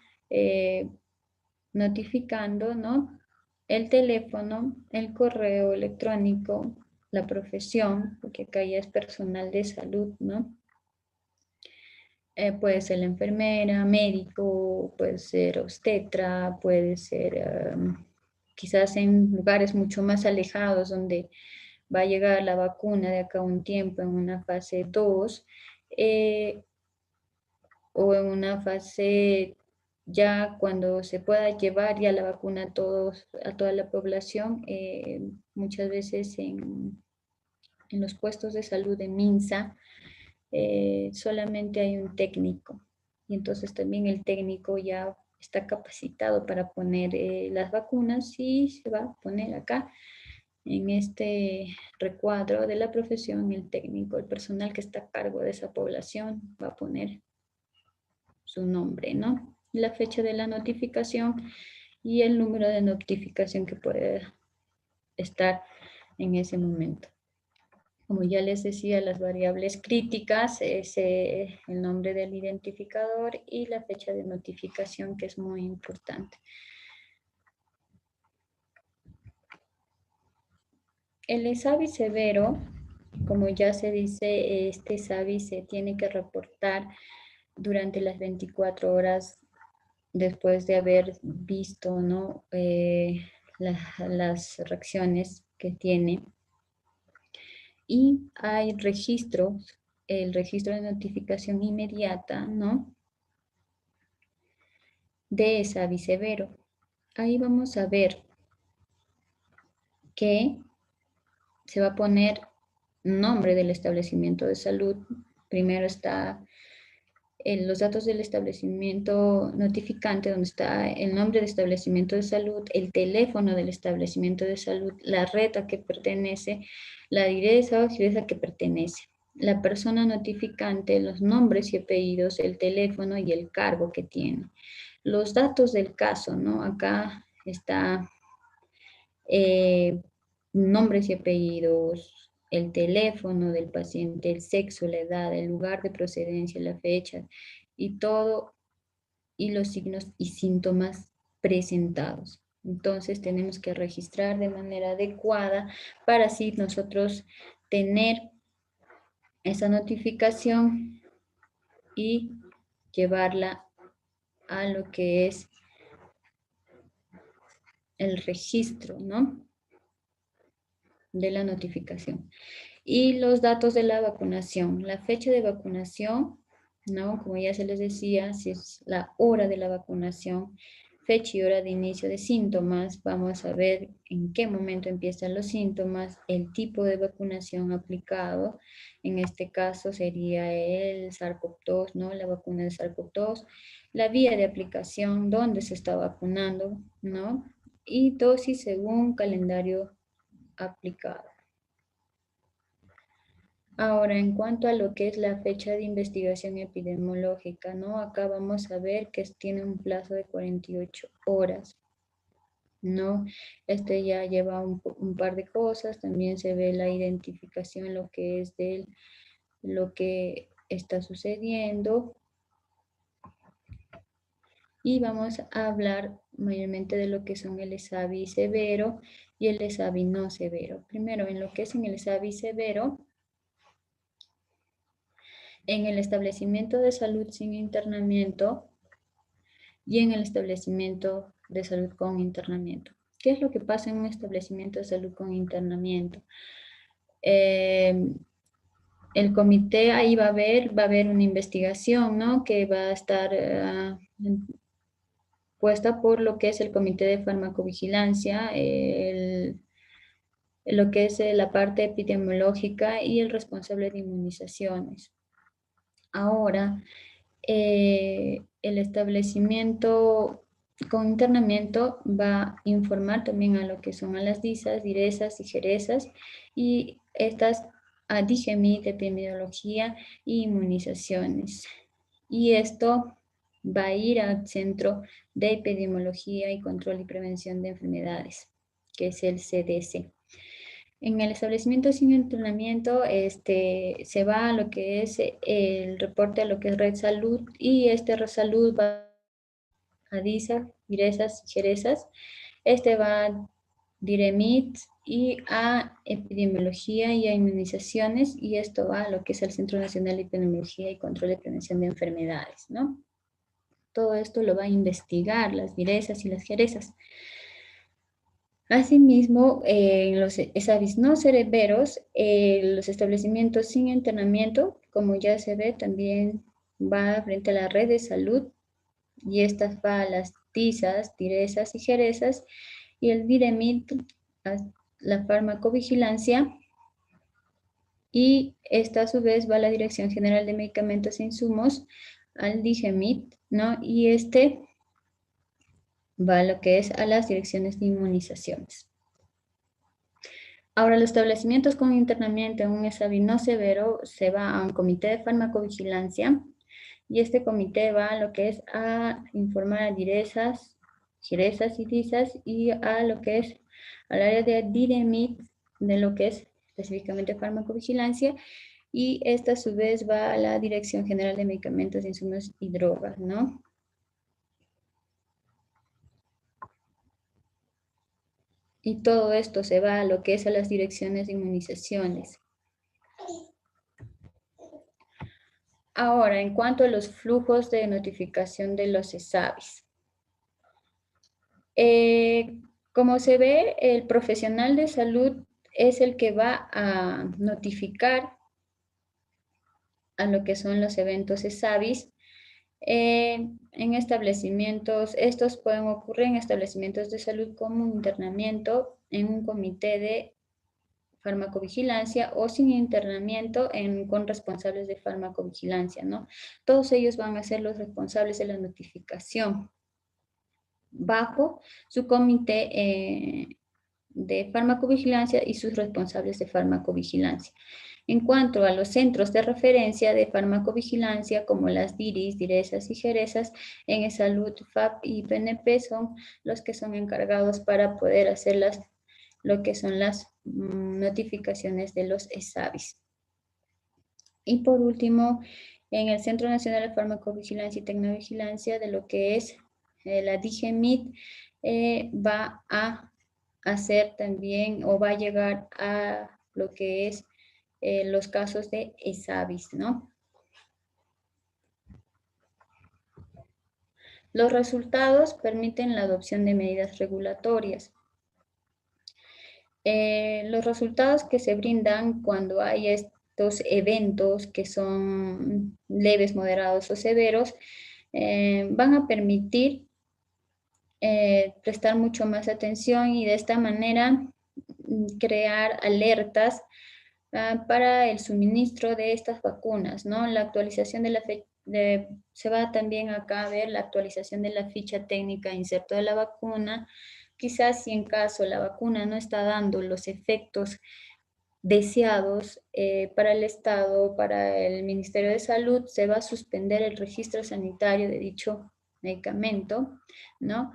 notificando, ¿no? El teléfono, el correo electrónico, la profesión, porque acá ya es personal de salud, ¿no? Puede ser la enfermera, médico, puede ser obstetra, puede ser quizás en lugares mucho más alejados donde va a llegar la vacuna de acá a un tiempo en una fase 2 o en una fase ya cuando se pueda llevar ya la vacuna a toda la población, muchas veces en los puestos de salud de MINSA solamente hay un técnico y entonces también el técnico ya está capacitado para poner las vacunas y se va a poner acá en este recuadro de la profesión, el técnico, el personal que está a cargo de esa población va a poner su nombre, ¿no? La fecha de la notificación y el número de notificación que puede estar en ese momento. Como ya les decía, las variables críticas es el nombre del identificador y la fecha de notificación, que es muy importante. El ESAVI severo, como ya se dice, este ESAVI se tiene que reportar durante las 24 horas después de haber visto, ¿no? Las reacciones que tiene. Y hay registros, el registro de notificación inmediata, ¿no? De ESAVI severo. Ahí vamos a ver que se va a poner nombre del establecimiento de salud. Primero está los datos del establecimiento notificante, donde está el nombre del establecimiento de salud, el teléfono del establecimiento de salud, la red a que pertenece, la direza o gireza a que pertenece, la persona notificante, los nombres y apellidos, el teléfono y el cargo que tiene. Los datos del caso, ¿no? Acá está nombres y apellidos, el teléfono del paciente, el sexo, la edad, el lugar de procedencia, la fecha y todo, y los signos y síntomas presentados. Entonces tenemos que registrar de manera adecuada para así nosotros tener esa notificación y llevarla a lo que es el registro, ¿no? De la notificación. Y los datos de la vacunación, la fecha de vacunación, ¿no? Como ya se les decía, si es la hora de la vacunación, fecha y hora de inicio de síntomas, vamos a ver en qué momento empiezan los síntomas, el tipo de vacunación aplicado, en este caso sería el SARS-CoV-2, ¿no? La vacuna de SARS-CoV-2, la vía de aplicación, dónde se está vacunando, ¿no? Y dosis según calendario aplicado. Ahora, en cuanto a lo que es la fecha de investigación epidemiológica, ¿no? Acá vamos a ver que tiene un plazo de 48 horas, ¿no? Este ya lleva un par de cosas, también se ve la identificación, lo que es de lo que está sucediendo. Y vamos a hablar mayormente de lo que son el ESAVI severo y el ESAVI no severo. Primero, en lo que es en el ESAVI severo, en el establecimiento de salud sin internamiento y en el establecimiento de salud con internamiento. ¿Qué es lo que pasa en un establecimiento de salud con internamiento? El comité ahí va a haber una investigación, ¿no? Que va a estar puesta por lo que es el comité de farmacovigilancia, lo que es la parte epidemiológica y el responsable de inmunizaciones. Ahora, el establecimiento con internamiento va a informar también a lo que son a las DISAS, direzas y jerezas, y estas a DIGEMIT, epidemiología y inmunizaciones. Y esto va a ir al Centro de Epidemiología y Control y Prevención de Enfermedades, que es el CDC. En el establecimiento sin entrenamiento se va a lo que es el reporte a lo que es Red Salud, y Red Salud va a DISA, direzas y jerezas. Va a DIREMIT y a epidemiología y a inmunizaciones, y esto va a lo que es el Centro Nacional de Epidemiología y Control de Prevención de Enfermedades, ¿no? Todo esto lo va a investigar las direzas y las jerezas. Asimismo, en los ESAVIs no severos, los establecimientos sin internamiento, como ya se ve, también va frente a la red de salud, y estas va a las TISAS, direzas y jerezas, y el DIREMIT a la farmacovigilancia, y esta a su vez va a la Dirección General de Medicamentos e Insumos, al DIGEMIT, ¿no? Y va a lo que es a las direcciones de inmunizaciones. Ahora, los establecimientos con internamiento en un ESAVI no severo se va a un comité de farmacovigilancia y este comité va a lo que es a informar a direzas, jerezas y disas y a lo que es al área de DIREMIT de lo que es específicamente farmacovigilancia y esta a su vez va a la Dirección General de Medicamentos, Insumos y Drogas, ¿no? Y todo esto se va a lo que es a las direcciones de inmunizaciones. Ahora, en cuanto a los flujos de notificación de los ESAVIS. Como se ve, el profesional de salud es el que va a notificar a lo que son los eventos ESAVIS en establecimientos. Estos pueden ocurrir en establecimientos de salud como un internamiento en un comité de farmacovigilancia o sin internamiento con responsables de farmacovigilancia, ¿no? Todos ellos van a ser los responsables de la notificación bajo su comité de farmacovigilancia y sus responsables de farmacovigilancia. En cuanto a los centros de referencia de farmacovigilancia, como las DIRIS, DIRESAS y JERESAS, en Salud, FAP y PNP son los que son encargados para poder hacer lo que son las notificaciones de los ESAVIS. Y por último, en el Centro Nacional de Farmacovigilancia y Tecnovigilancia, de lo que es la DIGEMIT, va a hacer también o va a llegar a lo que es los casos de ESAVIS, ¿no? Los resultados permiten la adopción de medidas regulatorias. Los resultados que se brindan cuando hay estos eventos que son leves, moderados o severos, van a permitir prestar mucho más atención y de esta manera crear alertas para el suministro de estas vacunas, ¿no? La actualización de la se va también acá a ver la actualización de la ficha técnica de inserto de la vacuna. Quizás si en caso la vacuna no está dando los efectos deseados para el Estado, para el Ministerio de Salud, se va a suspender el registro sanitario de dicho medicamento, ¿no?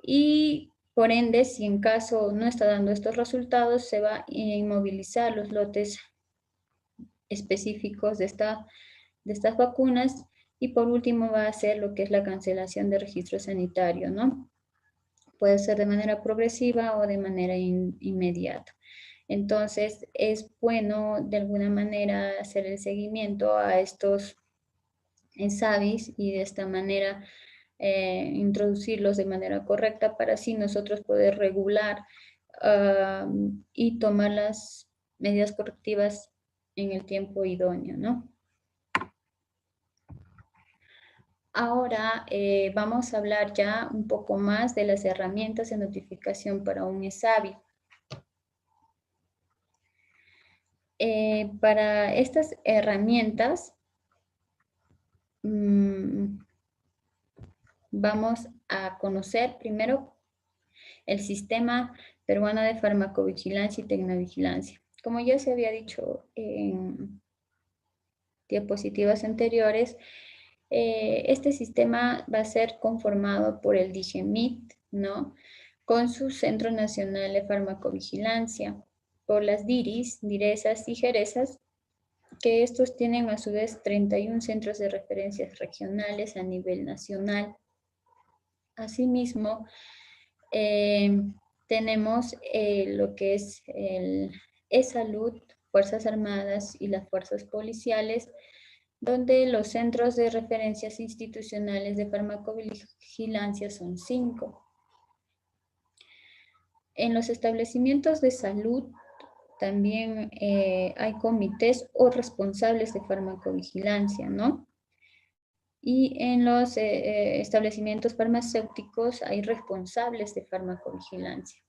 Y por ende, si en caso no está dando estos resultados, se va a inmovilizar los lotes específicos de estas vacunas y por último va a ser lo que es la cancelación de registro sanitario, ¿no? Puede ser de manera progresiva o de manera inmediata. Entonces, es bueno de alguna manera hacer el seguimiento a estos ESAVIS y de esta manera introducirlos de manera correcta para así nosotros poder regular y tomar las medidas correctivas en el tiempo idóneo, ¿no? Ahora vamos a hablar ya un poco más de las herramientas de notificación para un ESAVI. Para estas herramientas vamos a conocer primero el Sistema Peruano de Farmacovigilancia y Tecnovigilancia. Como ya se había dicho en diapositivas anteriores, este sistema va a ser conformado por el DIGEMIT, ¿no? Con su Centro Nacional de Farmacovigilancia, por las DIRIS, DIRESAS y JERESAS, que estos tienen a su vez 31 centros de referencias regionales a nivel nacional. Asimismo, tenemos lo que es el E-Salud, Fuerzas Armadas y las Fuerzas Policiales, donde los centros de referencias institucionales de farmacovigilancia son 5. En los establecimientos de salud también hay comités o responsables de farmacovigilancia, ¿no? Y en los establecimientos farmacéuticos hay responsables de farmacovigilancia.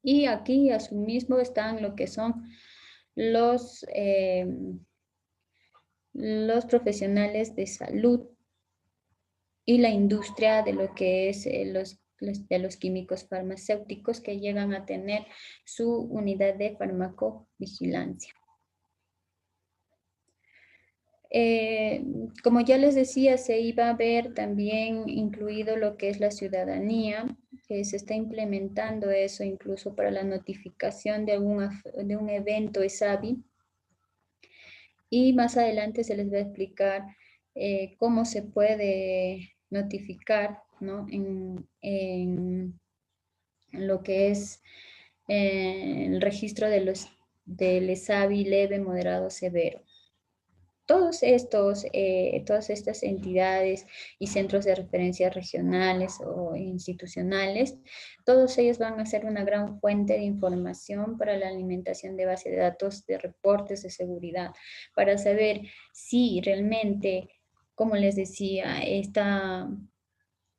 Y aquí a su mismo están lo que son los profesionales de salud y la industria de lo que es de los químicos farmacéuticos que llegan a tener su unidad de farmacovigilancia. Como ya les decía, se iba a ver también incluido lo que es la ciudadanía, que se está implementando eso incluso para la notificación de un evento ESAVI. Y más adelante se les va a explicar cómo se puede notificar, ¿no? en lo que es el registro del ESAVI leve, moderado, severo. Todas estas entidades y centros de referencia regionales o institucionales, todos ellos van a ser una gran fuente de información para la alimentación de base de datos de reportes de seguridad, para saber si realmente, como les decía, esta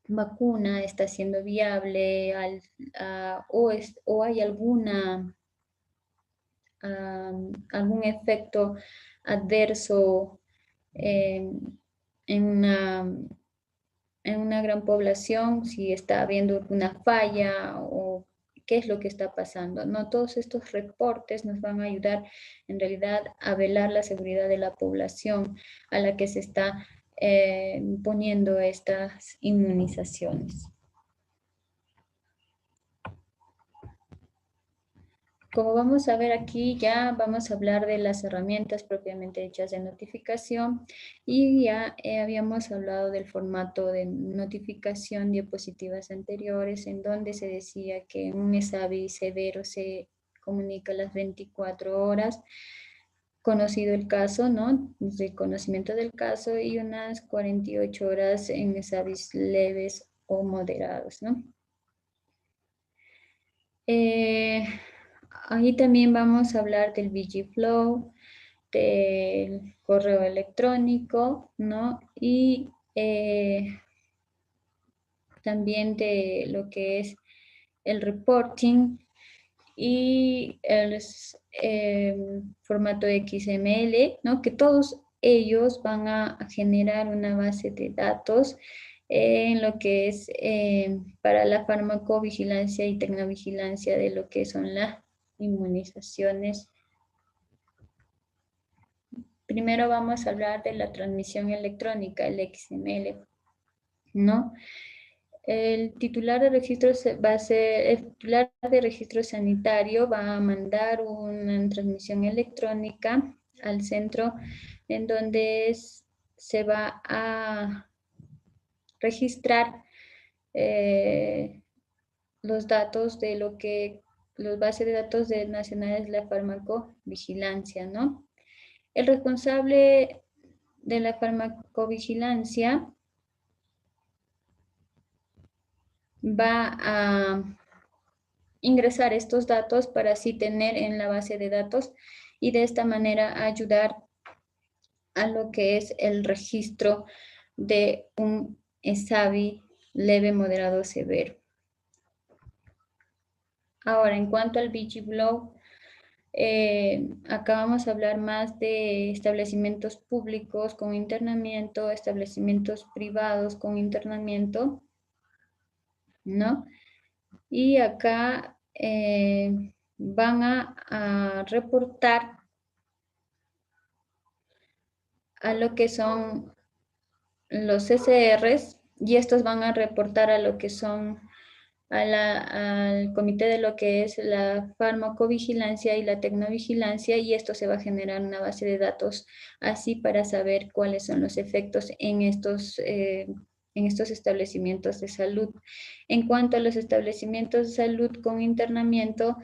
vacuna está siendo viable o hay algún efecto adverso en una gran población, si está habiendo una falla o qué es lo que está pasando. No, todos estos reportes nos van a ayudar en realidad a velar la seguridad de la población a la que se está poniendo estas inmunizaciones. Como vamos a ver aquí, ya vamos a hablar de las herramientas propiamente hechas de notificación y ya habíamos hablado del formato de notificación diapositivas anteriores en donde se decía que un ESAVI severo se comunica a las 24 horas, conocido el caso, ¿no? De conocimiento del caso y unas 48 horas en ESAVIs leves o moderados, ¿no? Ahí también vamos a hablar del VG-Flow, del correo electrónico, ¿no? Y también de lo que es el reporting y el formato XML, ¿no? Que todos ellos van a generar una base de datos en lo que es para la farmacovigilancia y tecnovigilancia de lo que son las inmunizaciones. Primero vamos a hablar de la transmisión electrónica, el XML, ¿no? El titular de registro el titular de registro sanitario va a mandar una transmisión electrónica al centro en donde se va a registrar los datos de los bases de datos nacionales de la farmacovigilancia, ¿no? El responsable de la farmacovigilancia va a ingresar estos datos para así tener en la base de datos y de esta manera ayudar a lo que es el registro de un ESAVI leve, moderado, severo. Ahora, en cuanto al VG-Flow, acá vamos a hablar más de establecimientos públicos con internamiento, establecimientos privados con internamiento, ¿no? Y acá van a reportar a lo que son los CCRs y estos van a reportar a lo que son al comité de lo que es la farmacovigilancia y la tecnovigilancia y esto se va a generar una base de datos así para saber cuáles son los efectos en estos establecimientos de salud. En cuanto a los establecimientos de salud con internamiento,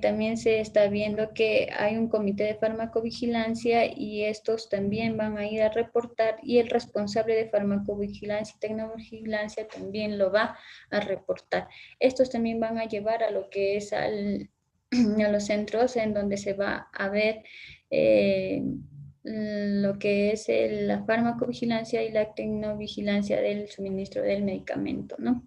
también se está viendo que hay un comité de farmacovigilancia y estos también van a ir a reportar y el responsable de farmacovigilancia y tecnovigilancia también lo va a reportar. Estos también van a llevar a lo que es a los centros en donde se va a ver lo que es la farmacovigilancia y la tecnovigilancia del suministro del medicamento, ¿no?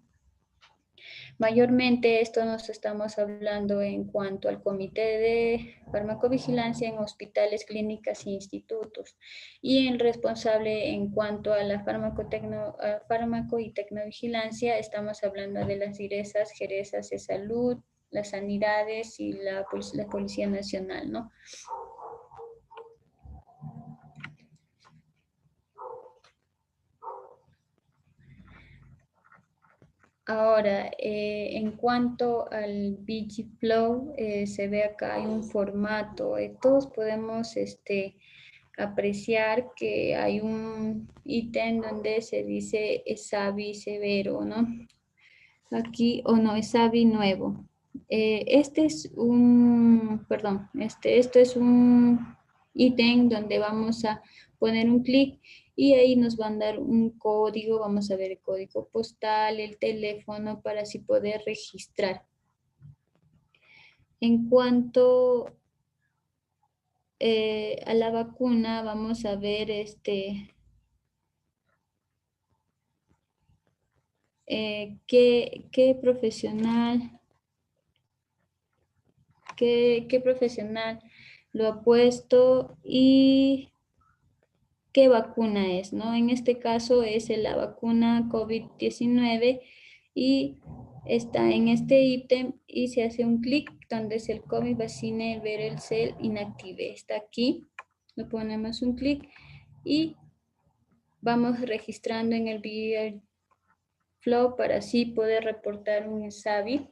Mayormente esto nos estamos hablando en cuanto al comité de farmacovigilancia en hospitales, clínicas e institutos. Y el responsable en cuanto a la fármaco y tecnovigilancia, estamos hablando de las direzas, jerezas de salud, las sanidades y la Policía Nacional, ¿no? Ahora, en cuanto al BG-Flow, se ve acá hay un formato. Todos podemos apreciar que hay un ítem donde se dice ESAVI severo, ¿no? Aquí, o no, ESAVI nuevo. Este es un, perdón, esto es un ítem donde vamos a poner un clic y ahí nos van a dar un código, vamos a ver el código postal, el teléfono para así poder registrar. En cuanto a la vacuna, vamos a ver qué profesional, qué profesional lo ha puesto y qué vacuna es, ¿no? En este caso es la vacuna COVID-19 y está en este ítem y se hace un clic donde es el COVID Vaccine Vericel Inactive. Está aquí, le ponemos un clic y vamos registrando en el VR Flow para así poder reportar un ESAVI.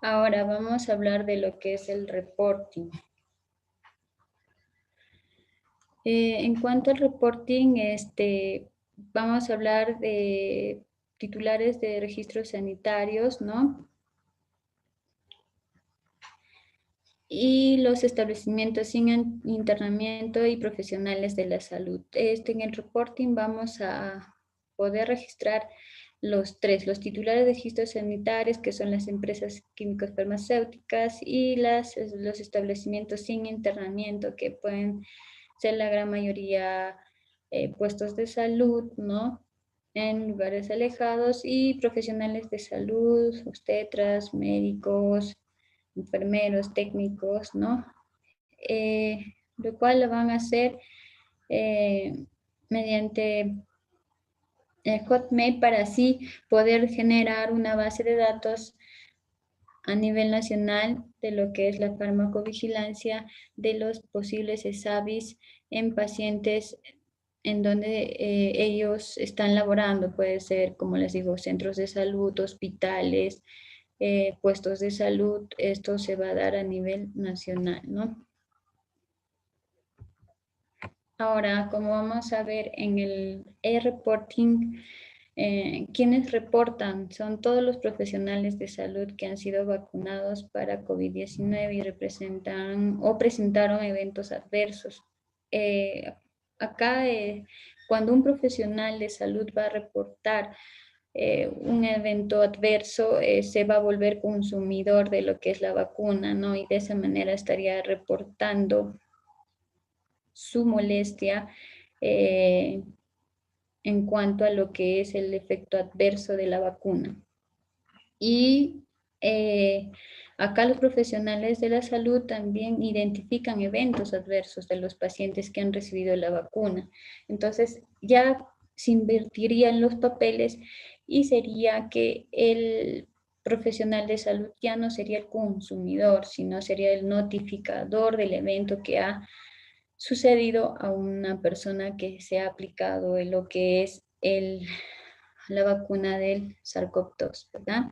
Ahora vamos a hablar de lo que es el reporting. En cuanto al reporting, vamos a hablar de titulares de registros sanitarios, ¿no? Y los establecimientos sin internamiento y profesionales de la salud. En el reporting vamos a poder registrar los tres, los titulares de registros sanitarios, que son las empresas químicos farmacéuticas, y los establecimientos sin internamiento, que pueden ser la gran mayoría puestos de salud, ¿no? En lugares alejados, y profesionales de salud, obstetras, médicos, enfermeros, técnicos, ¿no? Lo cual lo van a hacer mediante Hotmail para así poder generar una base de datos a nivel nacional de lo que es la farmacovigilancia de los posibles ESAVIs en pacientes en donde ellos están laborando. Puede ser, como les digo, centros de salud, hospitales, puestos de salud. Esto se va a dar a nivel nacional, ¿no? Ahora, como vamos a ver en el e-reporting, quienes reportan son todos los profesionales de salud que han sido vacunados para COVID-19 y representan o presentaron eventos adversos. Acá, cuando un profesional de salud va a reportar un evento adverso, se va a volver consumidor de lo que es la vacuna, ¿no? Y de esa manera estaría reportando su molestia en cuanto a lo que es el efecto adverso de la vacuna. Y acá los profesionales de la salud también identifican eventos adversos de los pacientes que han recibido la vacuna. Entonces ya se invertirían los papeles y sería que el profesional de salud ya no sería el consumidor, sino sería el notificador del evento que ha sucedido a una persona que se ha aplicado en lo que es la vacuna del SARS-CoV-2, ¿verdad?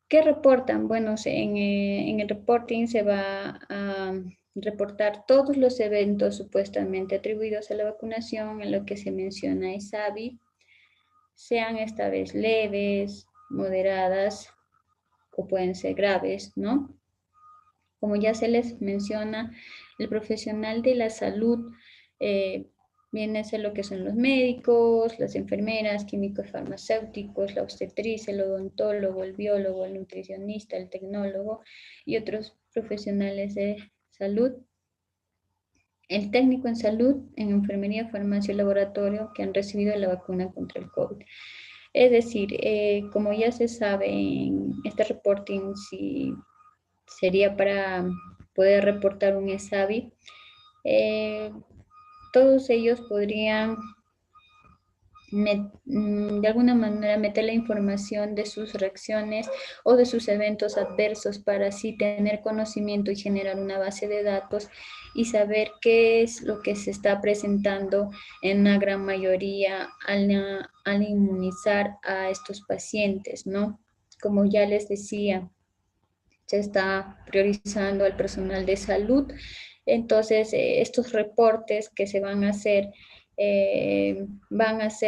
¿Qué reportan? Bueno, en el reporting se va a reportar todos los eventos supuestamente atribuidos a la vacunación, en lo que se menciona ESAVI, sean esta vez leves, moderadas o pueden ser graves, ¿no? Como ya se les menciona, el profesional de la salud viene a ser lo que son los médicos, las enfermeras, químicos farmacéuticos, la obstetriz, el odontólogo, el biólogo, el nutricionista, el tecnólogo y otros profesionales de salud el técnico en salud, en enfermería, farmacia y laboratorio que han recibido la vacuna contra el COVID. Es decir, como ya se sabe en este reporting, si sería para poder reportar un ESAVI, todos ellos podrían de alguna manera meter la información de sus reacciones o de sus eventos adversos para así tener conocimiento y generar una base de datos y saber qué es lo que se está presentando en una gran mayoría al inmunizar a estos pacientes, ¿no? Como ya les decía, se está priorizando al personal de salud. Entonces, estos reportes que se van a ser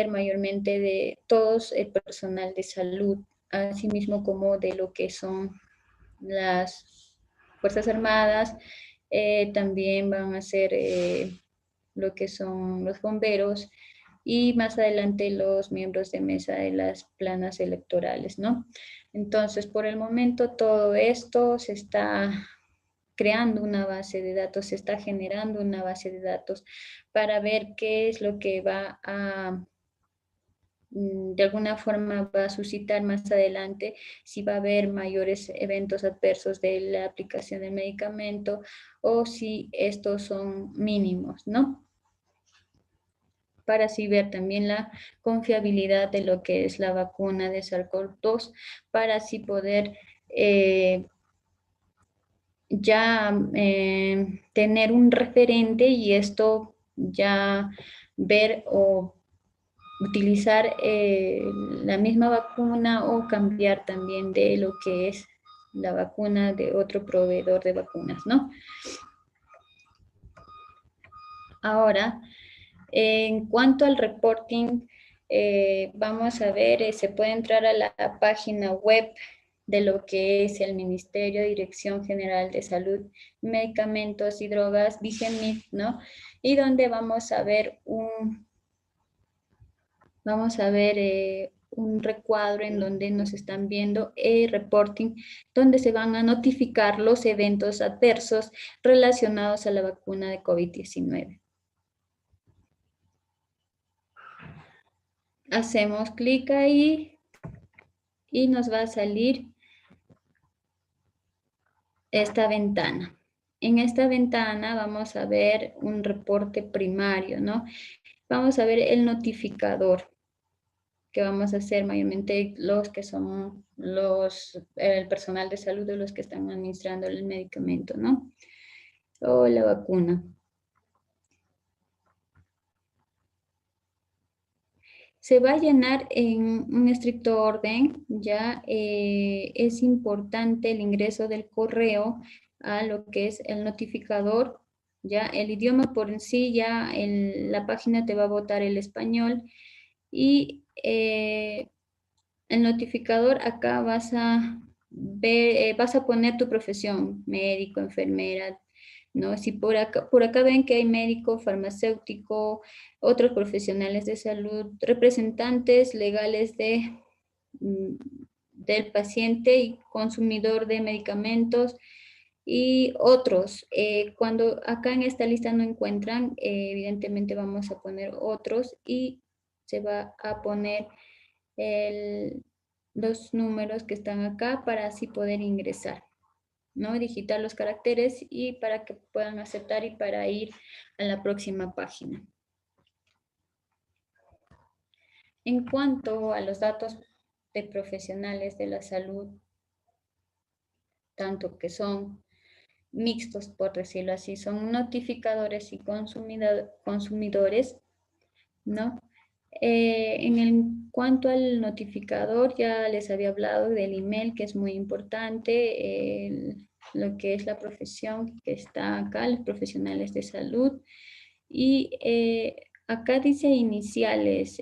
mayormente de todos el personal de salud, asimismo como de lo que son las Fuerzas Armadas, también van a ser lo que son los bomberos y más adelante los miembros de mesa de las planas electorales, ¿no? Entonces, por el momento todo esto se está creando una base de datos, se está generando una base de datos para ver qué es lo que va a de alguna forma va a suscitar más adelante si va a haber mayores eventos adversos de la aplicación del medicamento o si estos son mínimos, ¿no? Para así ver también la confiabilidad de lo que es la vacuna de SARS-CoV-2, para así poder ya tener un referente y esto ya ver o utilizar la misma vacuna o cambiar también de lo que es la vacuna de otro proveedor de vacunas, ¿no? Ahora, en cuanto al reporting, vamos a ver, se puede entrar a la página web de lo que es el Ministerio de Dirección General de Salud, Medicamentos y Drogas, DIGEMID, ¿no? Y donde vamos a ver un recuadro en donde nos están viendo reporting, donde se van a notificar los eventos adversos relacionados a la vacuna de COVID-19. Hacemos clic ahí y nos va a salir esta ventana. En esta ventana vamos a ver un reporte primario, ¿no? Vamos a ver el notificador que vamos a hacer mayormente los que son el personal de salud de los que están administrando el medicamento, ¿no? O la vacuna. Se va a llenar en un estricto orden, ya es importante el ingreso del correo a lo que es el notificador, ya el idioma por en sí, ya la página te va a botar el español y el notificador acá vas a ver, vas a poner tu profesión, médico, enfermera, ¿no? Si por acá ven que hay médico, farmacéutico, otros profesionales de salud, representantes legales del paciente y consumidor de medicamentos y otros. Cuando acá en esta lista no encuentran, evidentemente vamos a poner otros y se va a poner los números que están acá para así poder ingresar, ¿no? Digitar los caracteres y para que puedan aceptar y para ir a la próxima página. En cuanto a los datos de profesionales de la salud, tanto que son mixtos, por decirlo así, son notificadores y consumidores, ¿no? En cuanto al notificador, ya les había hablado del email, que es muy importante, lo que es la profesión que está acá, los profesionales de salud. Y acá dice iniciales,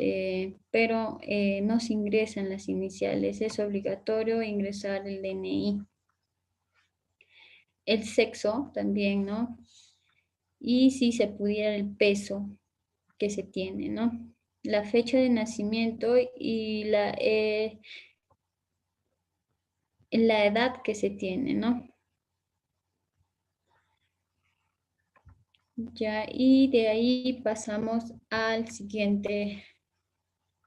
pero no se ingresan las iniciales, es obligatorio ingresar el DNI. El sexo también, ¿no? Y si se pudiera el peso que se tiene, ¿no? La fecha de nacimiento y la edad que se tiene, ¿no? Ya, y de ahí pasamos al siguiente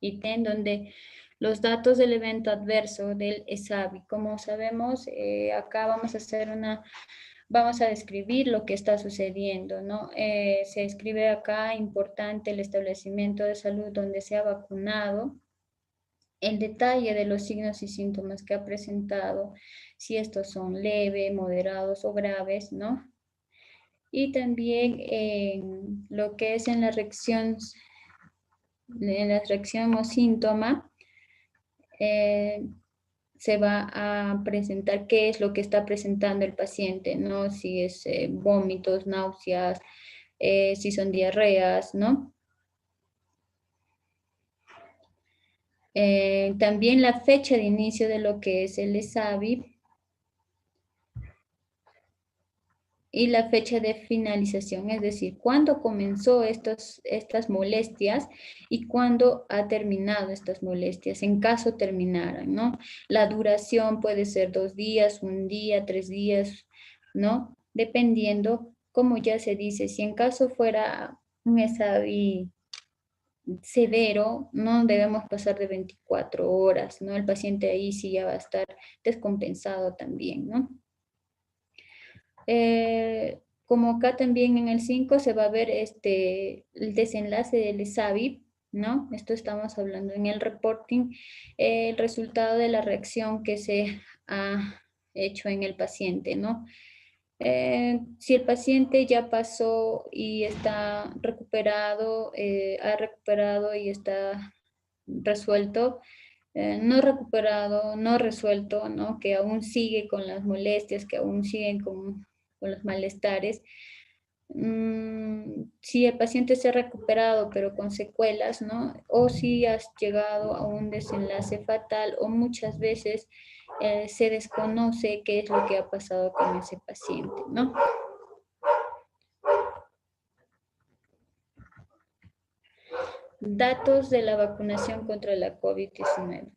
ítem donde los datos del evento adverso del ESAVI. Como sabemos, acá vamos a hacer vamos a describir lo que está sucediendo, ¿no? Se escribe acá, importante, el establecimiento de salud donde se ha vacunado, el detalle de los signos y síntomas que ha presentado, si estos son leves, moderados o graves, ¿no? Y también lo que es en la reacción o síntoma, eh, se va a presentar qué es lo que está presentando el paciente, ¿no? Si es vómitos, náuseas, si son diarreas, ¿no? También la fecha de inicio de lo que es el ESAVI y la fecha de finalización, es decir, cuándo comenzó estas molestias y cuándo ha terminado estas molestias, en caso terminaran, ¿no? La duración puede ser 2 días, 1 día, 3 días, ¿no? Dependiendo, como ya se dice, si en caso fuera un ESAVI severo, no debemos pasar de 24 horas, ¿no? El paciente ahí sí ya va a estar descompensado también, ¿no? Como acá también en el 5 se va a ver el desenlace del ESAVI, ¿no? Esto estamos hablando en el reporting, el resultado de la reacción que se ha hecho en el paciente, ¿no? Si el paciente ya pasó y está recuperado, ha recuperado y está resuelto, no recuperado, no resuelto, ¿no? Que aún sigue con las molestias, que aún siguen con los malestares. Si el paciente se ha recuperado pero con secuelas, ¿no? O si has llegado a un desenlace fatal o muchas veces se desconoce qué es lo que ha pasado con ese paciente, ¿no? Datos de la vacunación contra la COVID-19.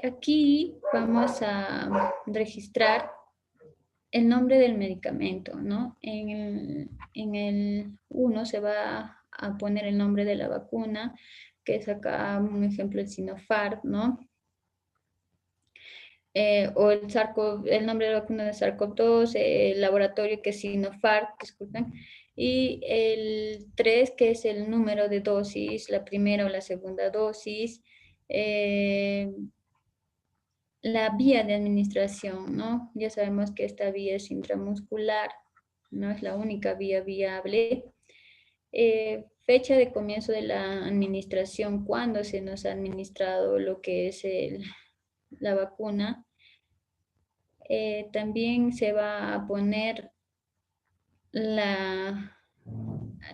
Aquí vamos a registrar el nombre del medicamento, ¿no? En el 1 se va a poner el nombre de la vacuna, que es acá un ejemplo el Sinopharm, ¿no? O el nombre de la vacuna de SARS-CoV-2, el laboratorio que es Sinopharm, disculpen, y el 3 que es el número de dosis, la primera o la segunda dosis, la vía de administración, ¿no? Ya sabemos que esta vía es intramuscular, no es la única vía viable. Fecha de comienzo de la administración, cuando se nos ha administrado lo que es la vacuna. También se va a poner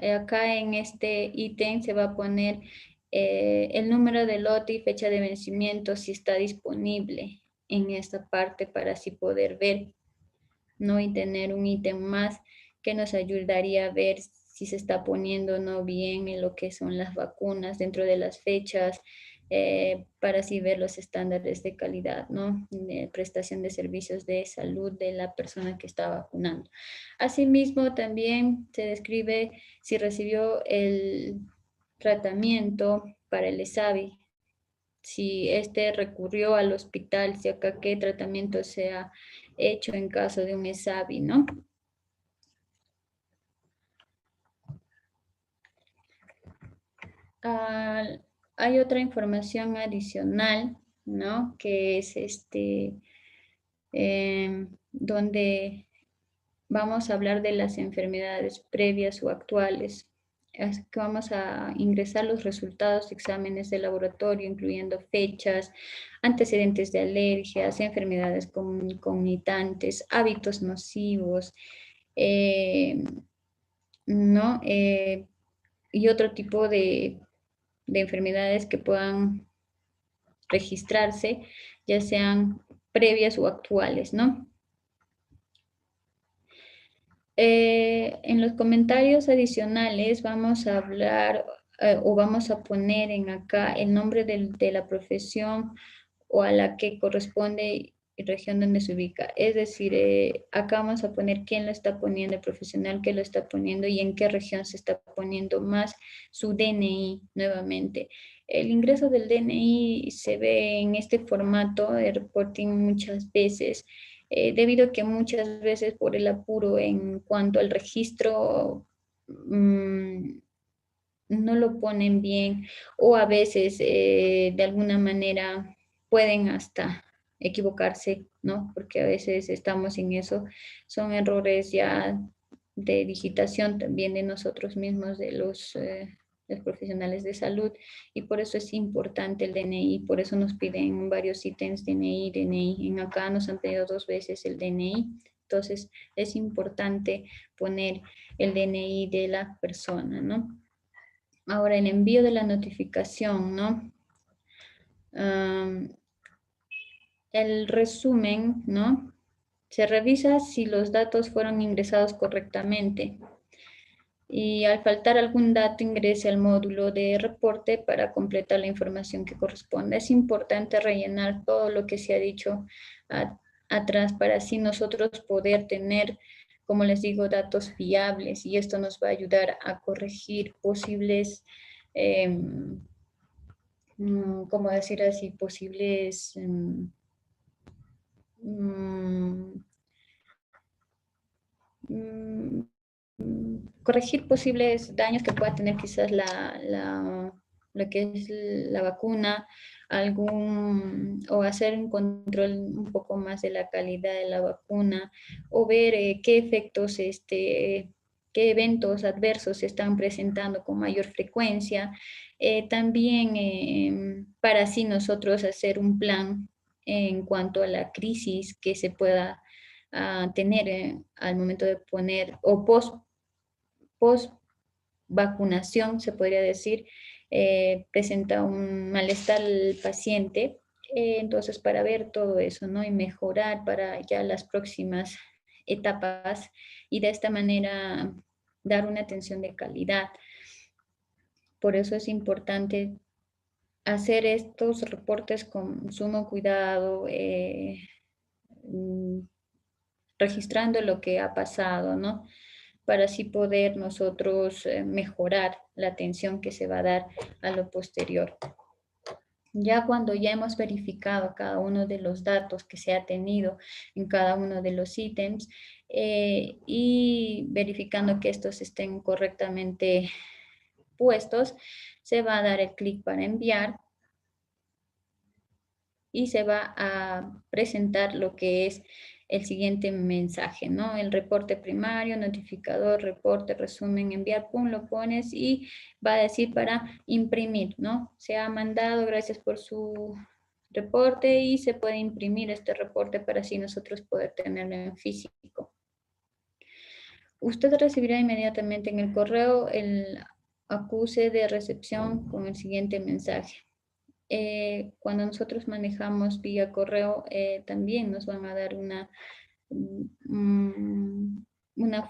acá en este ítem se va a poner el número de lote y fecha de vencimiento si está disponible en esta parte para así poder ver, ¿no? Y tener un ítem más que nos ayudaría a ver si se está poniendo o no bien en lo que son las vacunas dentro de las fechas, para así ver los estándares de calidad, ¿no? De prestación de servicios de salud de la persona que está vacunando. Asimismo, también se describe si recibió el tratamiento para el ESAVI, si este recurrió al hospital, si acá qué tratamiento se ha hecho en caso de un ESAVI, ¿no? Ah, hay otra información adicional, ¿no? Que es donde vamos a hablar de las enfermedades previas o actuales. Así que vamos a ingresar los resultados de exámenes de laboratorio, incluyendo fechas, antecedentes de alergias, enfermedades comunitantes, hábitos nocivos, eh, ¿no? Y otro tipo de enfermedades que puedan registrarse, ya sean previas o actuales, ¿no? En los comentarios adicionales vamos a hablar o vamos a poner en acá el nombre de la profesión o a la que corresponde y región donde se ubica. Es decir, acá vamos a poner quién lo está poniendo, el profesional que lo está poniendo y en qué región se está poniendo, más su DNI nuevamente. El ingreso del DNI se ve en este formato de reporting muchas veces, debido a que muchas veces por el apuro en cuanto al registro, no lo ponen bien, o a veces de alguna manera pueden hasta equivocarse, ¿no? Porque a veces estamos en eso, son errores ya de digitación también de nosotros mismos, de los profesionales de salud, y por eso es importante el DNI, por eso nos piden varios ítems, DNI, DNI, en acá nos han pedido 2 veces el DNI, entonces es importante poner el DNI de la persona, ¿no? Ahora, el envío de la notificación, ¿no? El resumen, ¿no? Se revisa si los datos fueron ingresados correctamente. Y al faltar algún dato, ingrese al módulo de reporte para completar la información que corresponde. Es importante rellenar todo lo que se ha dicho atrás para así nosotros poder tener, como les digo, datos fiables, y esto nos va a ayudar a corregir posibles, ¿cómo decir así? Posibles mm, mm, corregir posibles daños que pueda tener quizás lo que es la vacuna, o hacer un control un poco más de la calidad de la vacuna, o ver qué efectos, qué eventos adversos se están presentando con mayor frecuencia. También para así nosotros hacer un plan en cuanto a la crisis que se pueda tener al momento de poner, o post vacunación, se podría decir, presenta un malestar al paciente. Entonces, para ver todo eso, ¿no? Y mejorar para ya las próximas etapas, y de esta manera dar una atención de calidad. Por eso es importante hacer estos reportes con sumo cuidado, mm, registrando lo que ha pasado, ¿no? Para así poder nosotros mejorar la atención que se va a dar a lo posterior. Ya cuando ya hemos verificado cada uno de los datos que se ha tenido en cada uno de los ítems, y verificando que estos estén correctamente puestos, se va a dar el clic para enviar y se va a presentar lo que es el siguiente mensaje, ¿no? El reporte primario, notificador, reporte, resumen, enviar, pum, lo pones y va a decir para imprimir, ¿no? Se ha mandado, gracias por su reporte, y se puede imprimir este reporte para así nosotros poder tenerlo en físico. Usted recibirá inmediatamente en el correo el acuse de recepción con el siguiente mensaje. Cuando nosotros manejamos vía correo, también nos van a dar una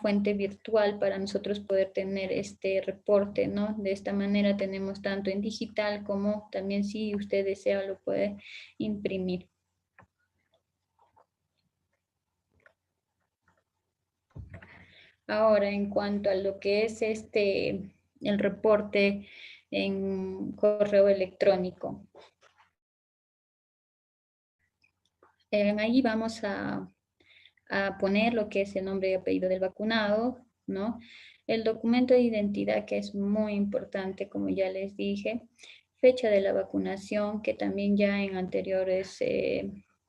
fuente virtual para nosotros poder tener este reporte, ¿no? De esta manera tenemos tanto en digital como también, si usted desea, lo puede imprimir. Ahora, en cuanto a lo que es el reporte en correo electrónico, ahí vamos a poner lo que es el nombre y apellido del vacunado, ¿no? El documento de identidad, que es muy importante, como ya les dije. Fecha de la vacunación, que también ya en anteriores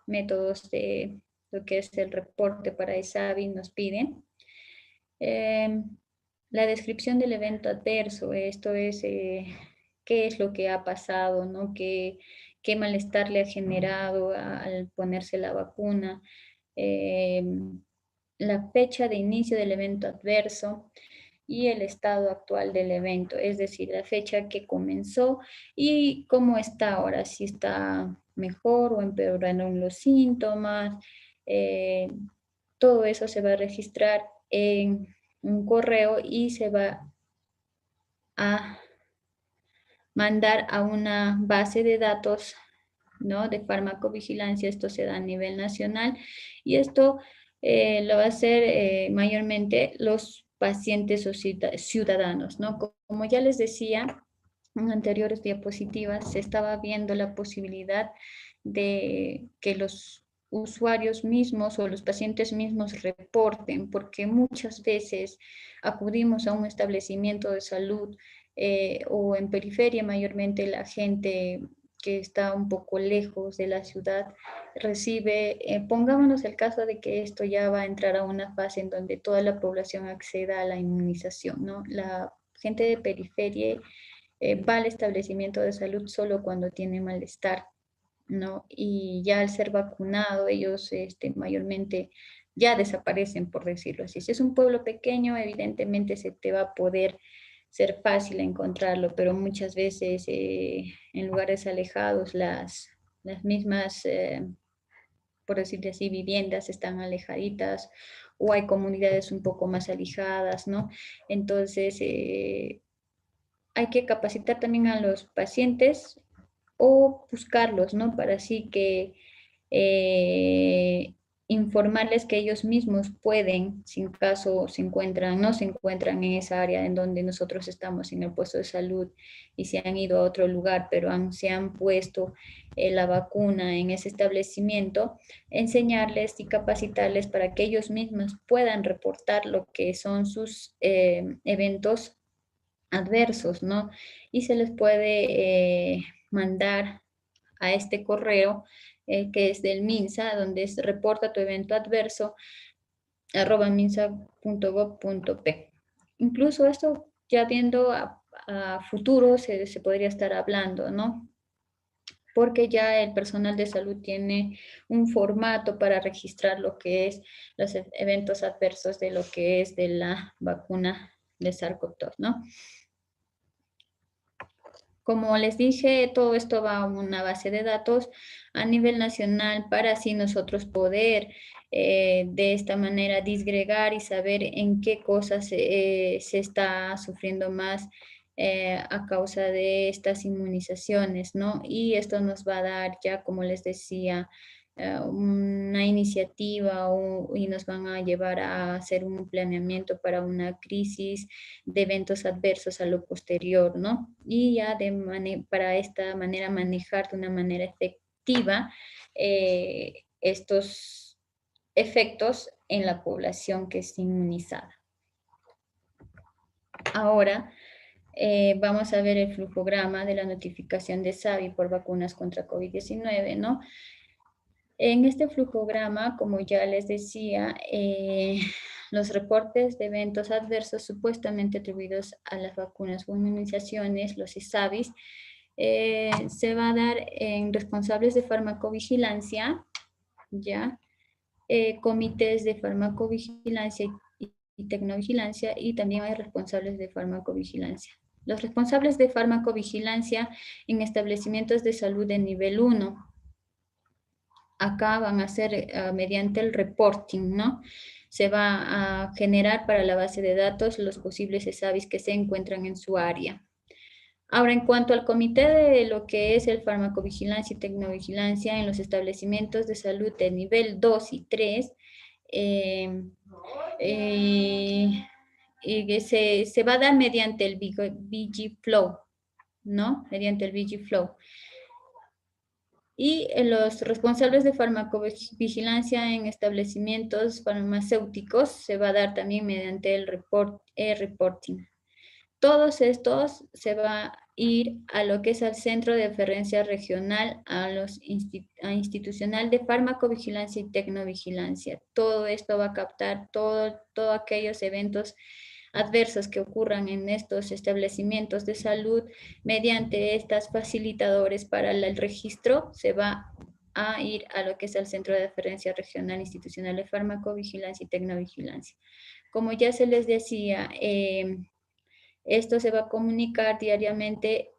métodos de lo que es el reporte para ESAVI nos piden. La descripción del evento adverso, esto es qué es lo que ha pasado, ¿no? Qué malestar le ha generado al ponerse la vacuna. La fecha de inicio del evento adverso y el estado actual del evento, es decir, la fecha que comenzó y cómo está ahora, si está mejor o empeoraron los síntomas. Todo eso se va a registrar en un correo y se va a mandar a una base de datos ¿no? De farmacovigilancia. Esto se da a nivel nacional y esto lo va a hacer mayormente los pacientes o ciudadanos, ¿no? Como ya les decía en anteriores diapositivas, se estaba viendo la posibilidad de que los usuarios mismos o los pacientes mismos reporten, porque muchas veces acudimos a un establecimiento de salud o en periferia mayormente la gente que está un poco lejos de la ciudad recibe, pongámonos el caso de que esto ya va a entrar a una fase en donde toda la población acceda a la inmunización, ¿no? La gente de periferia va al establecimiento de salud solo cuando tiene malestar, ¿no? Y ya al ser vacunado, ellos mayormente ya desaparecen, por decirlo así. Si es un pueblo pequeño, evidentemente se te va a poder ser fácil encontrarlo, pero muchas veces en lugares alejados las mismas, por decirlo así, viviendas están alejaditas o hay comunidades un poco más alejadas, ¿no? Entonces, hay que capacitar también a los pacientes o buscarlos, ¿no? Para así que eh, informarles que ellos mismos pueden, si en caso no se encuentran en esa área en donde nosotros estamos en el puesto de salud y se han ido a otro lugar, pero se han puesto la vacuna en ese establecimiento, enseñarles y capacitarles para que ellos mismos puedan reportar lo que son sus eventos adversos, ¿no? Y se les puede mandar a este correo que es del MINSA, donde es reporta tu evento adverso, @minsa.gov.p. Incluso esto ya viendo a futuro se podría estar hablando, ¿no? Porque ya el personal de salud tiene un formato para registrar lo que es los eventos adversos de lo que es de la vacuna de SARS-CoV-2, ¿no? Como les dije, todo esto va a una base de datos a nivel nacional para así nosotros poder de esta manera disgregar y saber en qué cosas se está sufriendo más a causa de estas inmunizaciones, ¿no? Y esto nos va a dar ya, como les decía, una iniciativa y nos van a llevar a hacer un planeamiento para una crisis de eventos adversos a lo posterior, ¿no? Y ya para esta manera manejar de una manera efectiva estos efectos en la población que es inmunizada. Ahora vamos a ver el flujograma de la notificación de SAVI por vacunas contra COVID-19, ¿no? En este flujograma, como ya les decía, los reportes de eventos adversos supuestamente atribuidos a las vacunas o inmunizaciones, los ISAVIs, se va a dar en responsables de farmacovigilancia, ¿ya? Comités de farmacovigilancia y tecnovigilancia, y también hay responsables de farmacovigilancia. Los responsables de farmacovigilancia en establecimientos de salud de nivel 1, acá van a ser mediante el reporting, ¿no? Se va a generar para la base de datos los posibles ESAVIs que se encuentran en su área. Ahora, en cuanto al comité de lo que es el farmacovigilancia y tecnovigilancia en los establecimientos de salud de nivel 2 y 3, se va a dar mediante el VG-Flow, ¿no? Mediante el VG-Flow. Y los responsables de farmacovigilancia en establecimientos farmacéuticos se va a dar también mediante el reporting. Todos estos se va a ir a lo que es al Centro de Referencia Regional, a institucional de farmacovigilancia y tecnovigilancia. Todo esto va a captar todos aquellos eventos adversos que ocurran en estos establecimientos de salud mediante estas facilitadores para el registro. Se va a ir a lo que es el Centro de Referencia Regional Institucional de Farmacovigilancia y Tecnovigilancia. Como ya se les decía, esto se va a comunicar diariamente,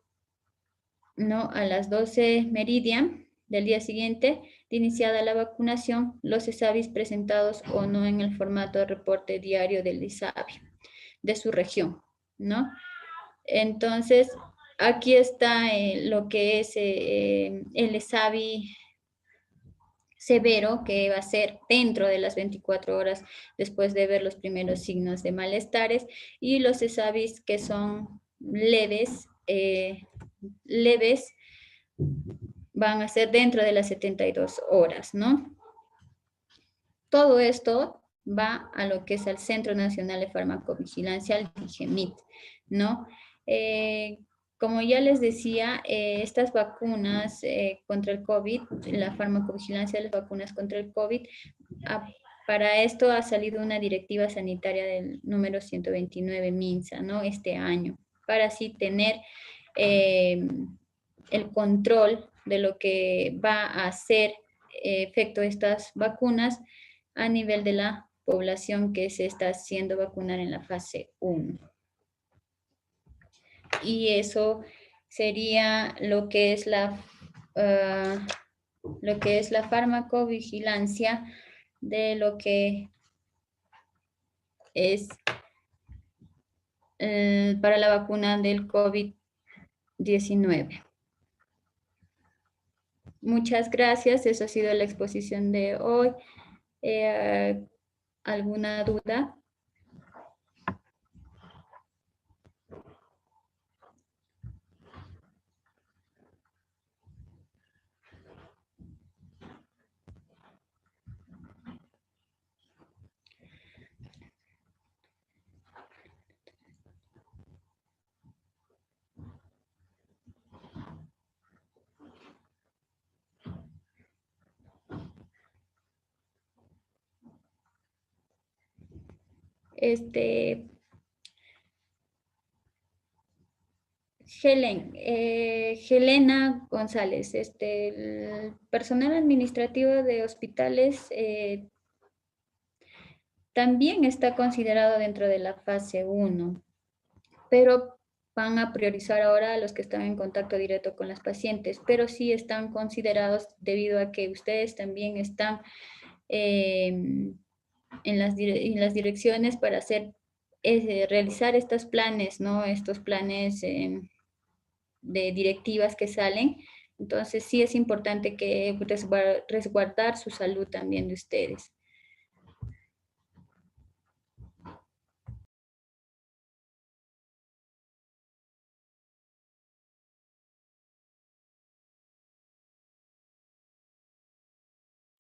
¿no? A las 12 meridian del día siguiente de iniciada la vacunación, los ESAVIs presentados o no en el formato de reporte diario del ISAVI de su región, ¿no? Entonces, aquí está lo que es el ESAVI severo, que va a ser dentro de las 24 horas después de ver los primeros signos de malestares, y los ESAVIs que son leves van a ser dentro de las 72 horas, ¿no? Todo esto va a lo que es el Centro Nacional de Farmacovigilancia, el DIGEMIT, ¿no? Como ya les decía, estas vacunas contra el COVID, la farmacovigilancia de las vacunas contra el COVID, para esto ha salido una directiva sanitaria del número 129 MINSA, ¿no? Este año, para así tener el control de lo que va a hacer efecto estas vacunas a nivel de la población que se está haciendo vacunar en la fase 1. Y eso sería lo que es la farmacovigilancia de lo que es para la vacuna del COVID-19. Muchas gracias, eso ha sido la exposición de hoy. ¿Alguna duda? Helena González, el personal administrativo de hospitales también está considerado dentro de la fase 1, pero van a priorizar ahora a los que están en contacto directo con las pacientes, pero sí están considerados debido a que ustedes también están en las direcciones para realizar estos planes, ¿no? Estos planes de directivas que salen. Entonces sí es importante que resguardar su salud también de ustedes.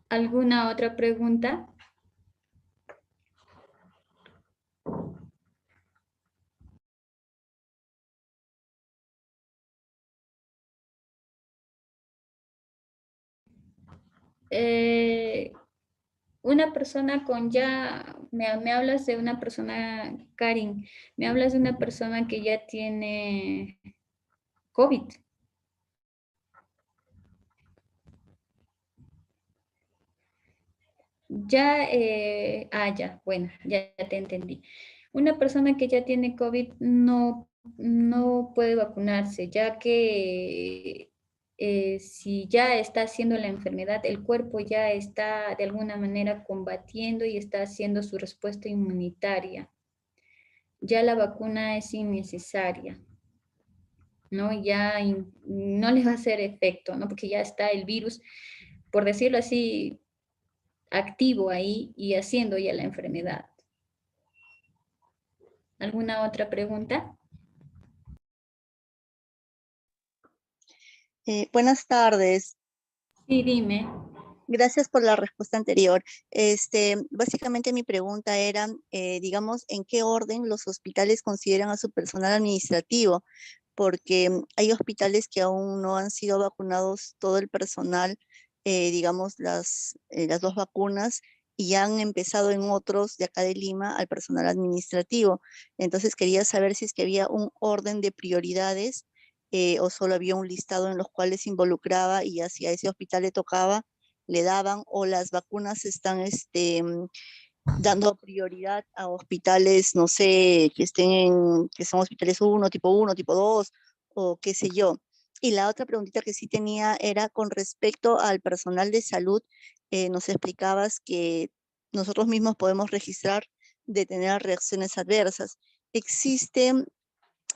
¿Alguna otra pregunta? Una persona con ya, me hablas de una persona, Karin, me hablas de una persona que ya tiene COVID. Ya, ya, bueno, ya te entendí. Una persona que ya tiene COVID no puede vacunarse, ya que si ya está haciendo la enfermedad, el cuerpo ya está de alguna manera combatiendo y está haciendo su respuesta inmunitaria. Ya la vacuna es innecesaria, ¿no? Ya no les va a hacer efecto, ¿no? Porque ya está el virus, por decirlo así, activo ahí y haciendo ya la enfermedad. ¿Alguna otra pregunta? Buenas tardes. Sí, dime. Gracias por la respuesta anterior. Básicamente mi pregunta era, digamos, ¿en qué orden los hospitales consideran a su personal administrativo? Porque hay hospitales que aún no han sido vacunados todo el personal, digamos, las dos vacunas, y ya han empezado en otros de acá de Lima al personal administrativo. Entonces quería saber si es que había un orden de prioridades o solo había un listado en los cuales se involucraba y hacia ese hospital le tocaba, le daban, o las vacunas están dando prioridad a hospitales, no sé, que son hospitales uno, tipo 2, o qué sé yo. Y la otra preguntita que sí tenía era con respecto al personal de salud. Nos explicabas que nosotros mismos podemos registrar de tener reacciones adversas. ¿Existe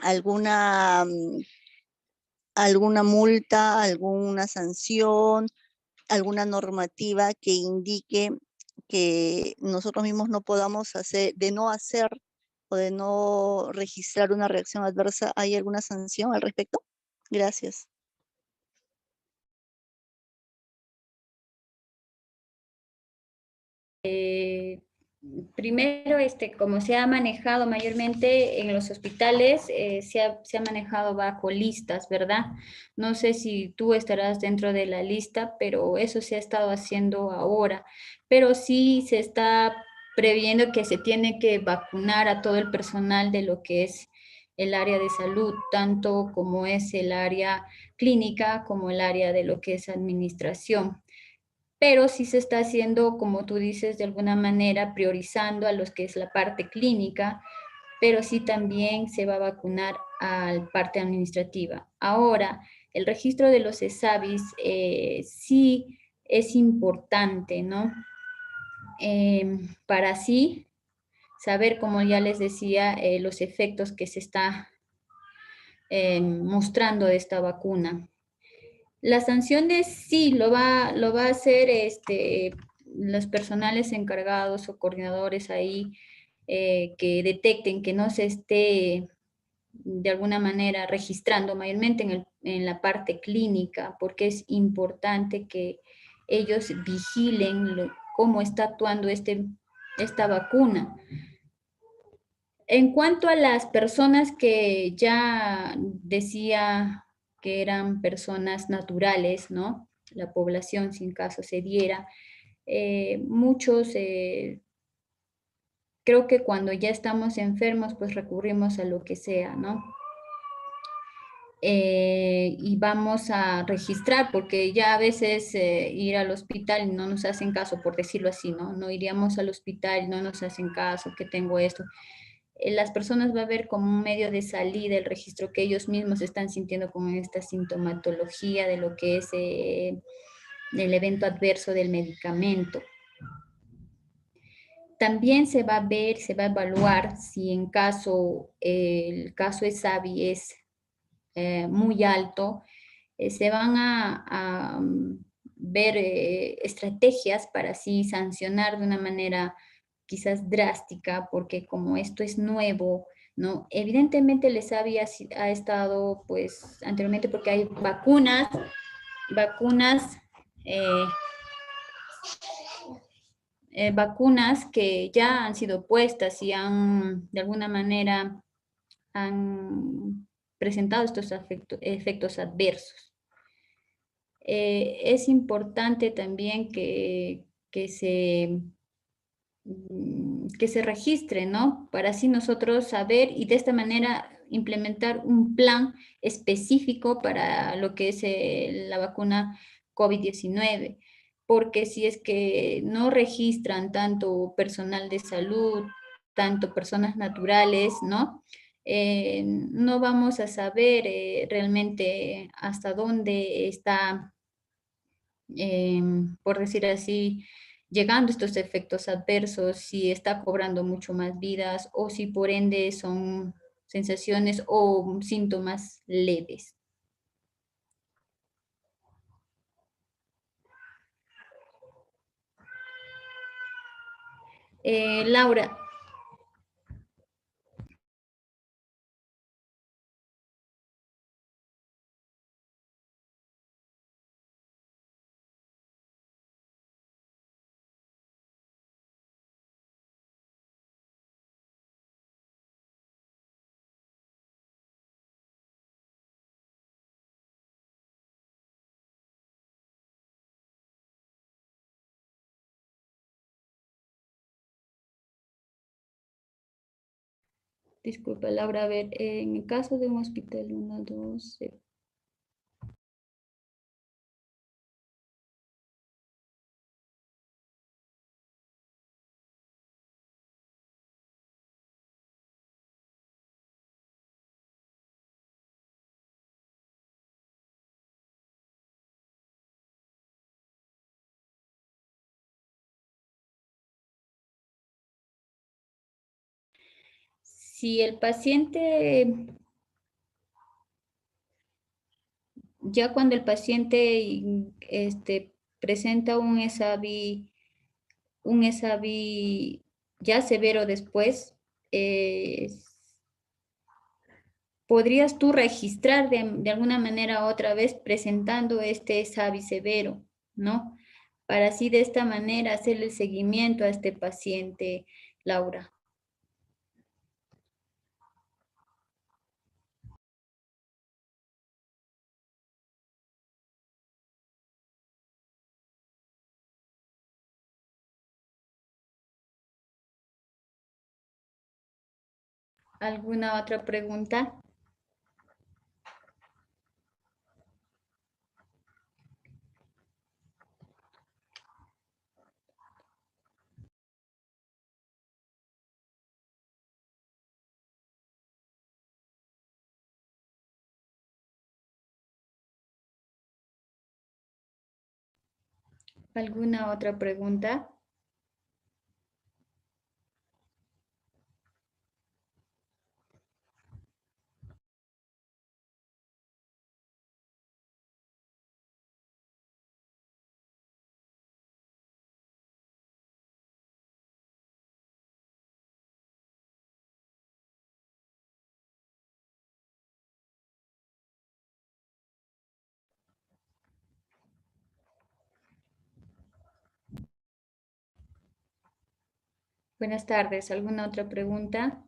alguna alguna multa, alguna sanción, alguna normativa que indique que nosotros mismos no podamos hacer, de no hacer o de no registrar una reacción adversa? ¿Hay alguna sanción al respecto? Gracias. Primero, como se ha manejado mayormente en los hospitales, se ha manejado bajo listas, ¿verdad? No sé si tú estarás dentro de la lista, pero eso se ha estado haciendo ahora. Pero sí se está previendo que se tiene que vacunar a todo el personal de lo que es el área de salud, tanto como es el área clínica como el área de lo que es administración, pero sí se está haciendo, como tú dices, de alguna manera priorizando a los que es la parte clínica, pero sí también se va a vacunar a la parte administrativa. Ahora, el registro de los ESAVIS sí es importante, ¿no? Para así saber, como ya les decía, los efectos que se está mostrando de esta vacuna. Las sanciones sí lo va a hacer los personales encargados o coordinadores ahí que detecten que no se esté de alguna manera registrando, mayormente en la parte clínica, porque es importante que ellos vigilen cómo está actuando esta vacuna. En cuanto a las personas que ya decía que eran personas naturales, ¿no? La población, sin caso se diera, muchos, creo que cuando ya estamos enfermos, pues recurrimos a lo que sea, ¿no? Y vamos a registrar, porque ya a veces ir al hospital no nos hacen caso, por decirlo así, ¿no? No iríamos al hospital, no nos hacen caso, que tengo esto. Las personas va a ver como un medio de salida el registro que ellos mismos están sintiendo con esta sintomatología de lo que es el evento adverso del medicamento. También se va a ver, se va a evaluar si en caso el caso ESAVI es muy alto, se van a ver estrategias para así sancionar de una manera quizás drástica, porque como esto es nuevo, ¿no? Evidentemente les ha estado, pues, anteriormente, porque hay vacunas, eh, vacunas que ya han sido puestas y han, de alguna manera, han presentado estos efectos adversos. Es importante también que se registre, ¿no? Para así nosotros saber y de esta manera implementar un plan específico para lo que es la vacuna COVID-19. Porque si es que no registran tanto personal de salud, tanto personas naturales, ¿no? No vamos a saber realmente hasta dónde está, por decir así, llegando estos efectos adversos, si está cobrando mucho más vidas o si por ende son sensaciones o síntomas leves. Laura, disculpa Laura, a ver, en el caso de un hospital 1, 2, si el paciente ya cuando el paciente presenta un ESAVI ya severo después, eh, podrías tú registrar de alguna manera otra vez presentando este ESAVI severo, ¿no? Para así de esta manera hacerle el seguimiento a este paciente, Laura. ¿Alguna otra pregunta? ¿Alguna otra pregunta? Buenas tardes. ¿Alguna otra pregunta?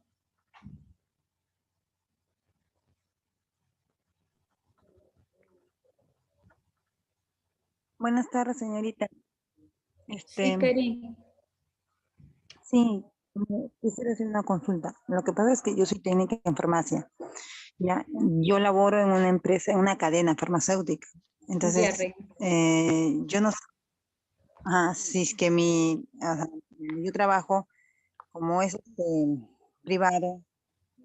Buenas tardes, señorita. Sí, Karin. Sí, quisiera hacer una consulta. Lo que pasa es que yo soy técnica en farmacia. Ya, yo laboro en una empresa, en una cadena farmacéutica. Ya, Entonces, yo no sé, si es que yo trabajo como es privado,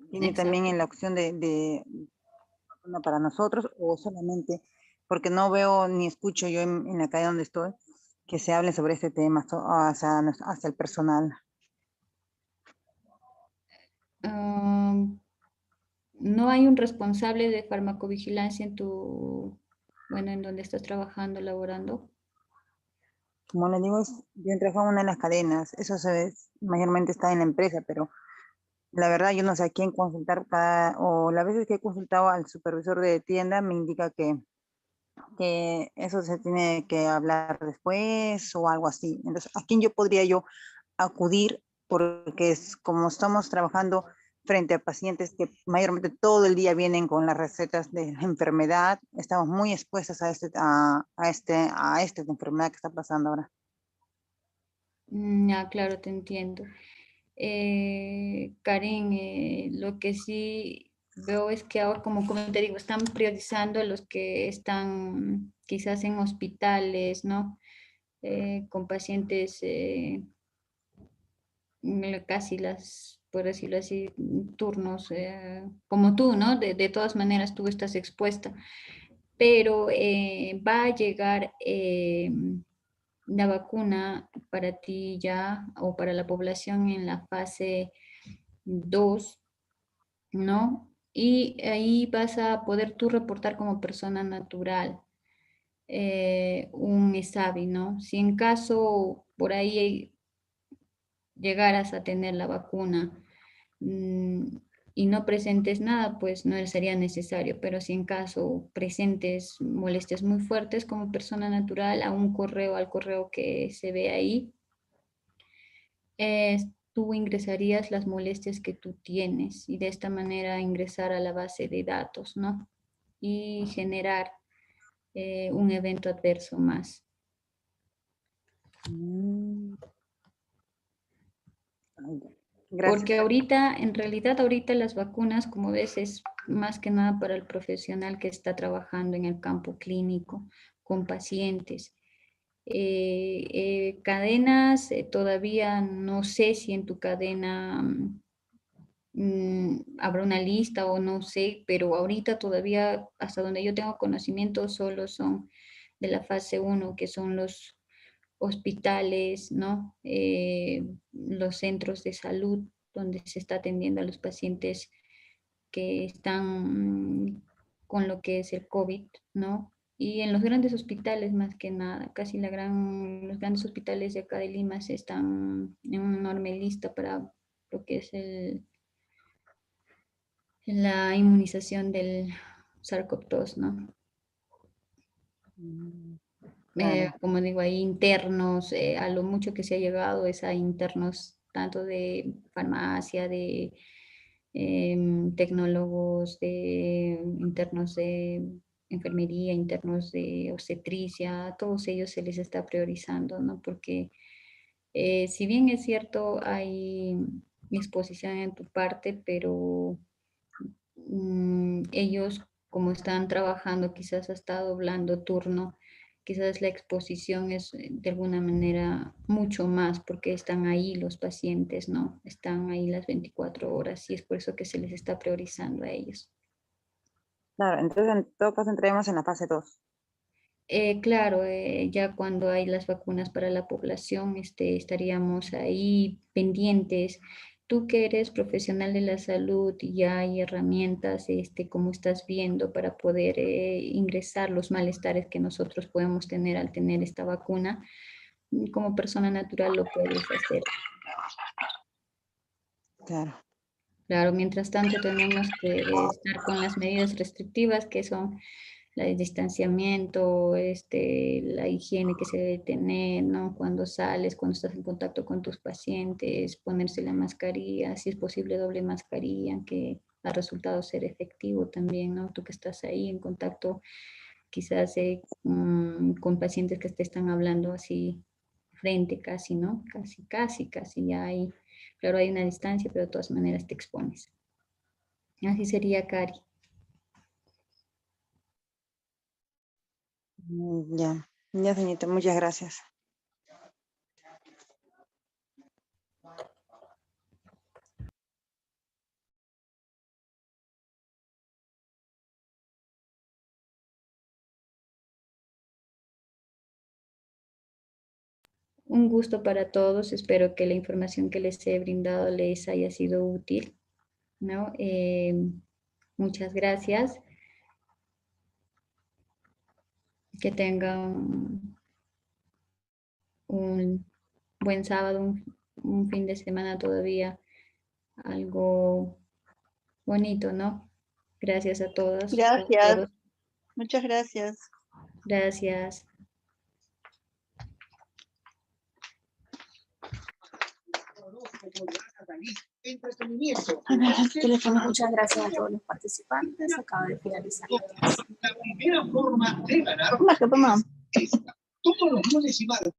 tiene también exacto. en la opción de vacuna para nosotros o solamente, porque no veo ni escucho yo en la cadena donde estoy que se hable sobre este tema, hasta el personal. No hay un responsable de farmacovigilancia bueno, en donde estás trabajando, laborando. Como le digo, yo trabajo en una de las cadenas, eso mayormente está en la empresa, pero la verdad yo no sé a quién consultar o las veces que he consultado al supervisor de tienda me indica que eso se tiene que hablar después o algo así. Entonces, ¿a quién podría yo acudir? Porque es como estamos trabajando frente a pacientes que mayormente todo el día vienen con las recetas de la enfermedad, estamos muy expuestos a esta enfermedad que está pasando ahora. Ya, claro, te entiendo. Karen, lo que sí veo es que ahora, como te digo, están priorizando a los que están quizás en hospitales, ¿no? Con pacientes casi por decirlo así, turnos, como tú, ¿no? De todas maneras, tú estás expuesta, pero va a llegar la vacuna para ti ya o para la población en la fase 2, ¿no? Y ahí vas a poder tú reportar como persona natural un ESAVI, ¿no? Si en caso por ahí llegaras a tener la vacuna mm, y no presentes nada, pues no sería necesario, pero si en caso presentes molestias muy fuertes como persona natural al correo que se ve ahí, tú ingresarías las molestias que tú tienes y de esta manera ingresar a la base de datos, ¿no? Y generar un evento adverso más. Mm, Porque Gracias. ahorita, en realidad ahorita las vacunas, como ves, es más que nada para el profesional que está trabajando en el campo clínico con pacientes. Cadenas, todavía no sé si en tu cadena habrá una lista o no sé, pero ahorita todavía, hasta donde yo tengo conocimiento, solo son de la fase 1, que son los hospitales, ¿no? Los centros de salud donde se está atendiendo a los pacientes que están con lo que es el COVID, ¿no? Y en los grandes hospitales más que nada, casi los grandes hospitales de acá de Lima están en una enorme lista para lo que es la inmunización del SARS-CoV-2, ¿no? Claro. Como digo, hay internos, a lo mucho que se ha llegado es a internos tanto de farmacia, de tecnólogos, de internos de enfermería, internos de obstetricia, a todos ellos se les está priorizando, ¿no? Porque si bien es cierto, hay exposición en tu parte, pero ellos como están trabajando, quizás hasta doblando turno, quizás la exposición es de alguna manera mucho más porque están ahí los pacientes, ¿no? Están ahí las 24 horas y es por eso que se les está priorizando a ellos. Claro, entonces en todo caso entraremos en la fase 2. Claro, ya cuando hay las vacunas para la población, estaríamos ahí pendientes. Tú que eres profesional de la salud, ya hay herramientas, como estás viendo, para poder ingresar los malestares que nosotros podemos tener al tener esta vacuna. Como persona natural lo puedes hacer. Claro. Claro, mientras tanto tenemos que estar con las medidas restrictivas que son el distanciamiento, la higiene que se debe tener, ¿no? Cuando sales, cuando estás en contacto con tus pacientes, ponerse la mascarilla, si es posible doble mascarilla, que ha resultado ser efectivo también, ¿no? Tú que estás ahí en contacto quizás con pacientes que te están hablando así frente casi, ¿no? Casi ya hay, claro, hay una distancia, pero de todas maneras te expones. Así sería, Cari. Ya, señorita, muchas gracias. Un gusto para todos. Espero que la información que les he brindado les haya sido útil, ¿no? Muchas gracias. Que tengan un buen sábado, un fin de semana todavía, algo bonito, ¿no? Gracias a todos, a Gracias, todos. muchas gracias. Gracias. Muchas gracias a todos los participantes. Acaba de finalizar. La primera forma de ganar. Todos los lunes y martes.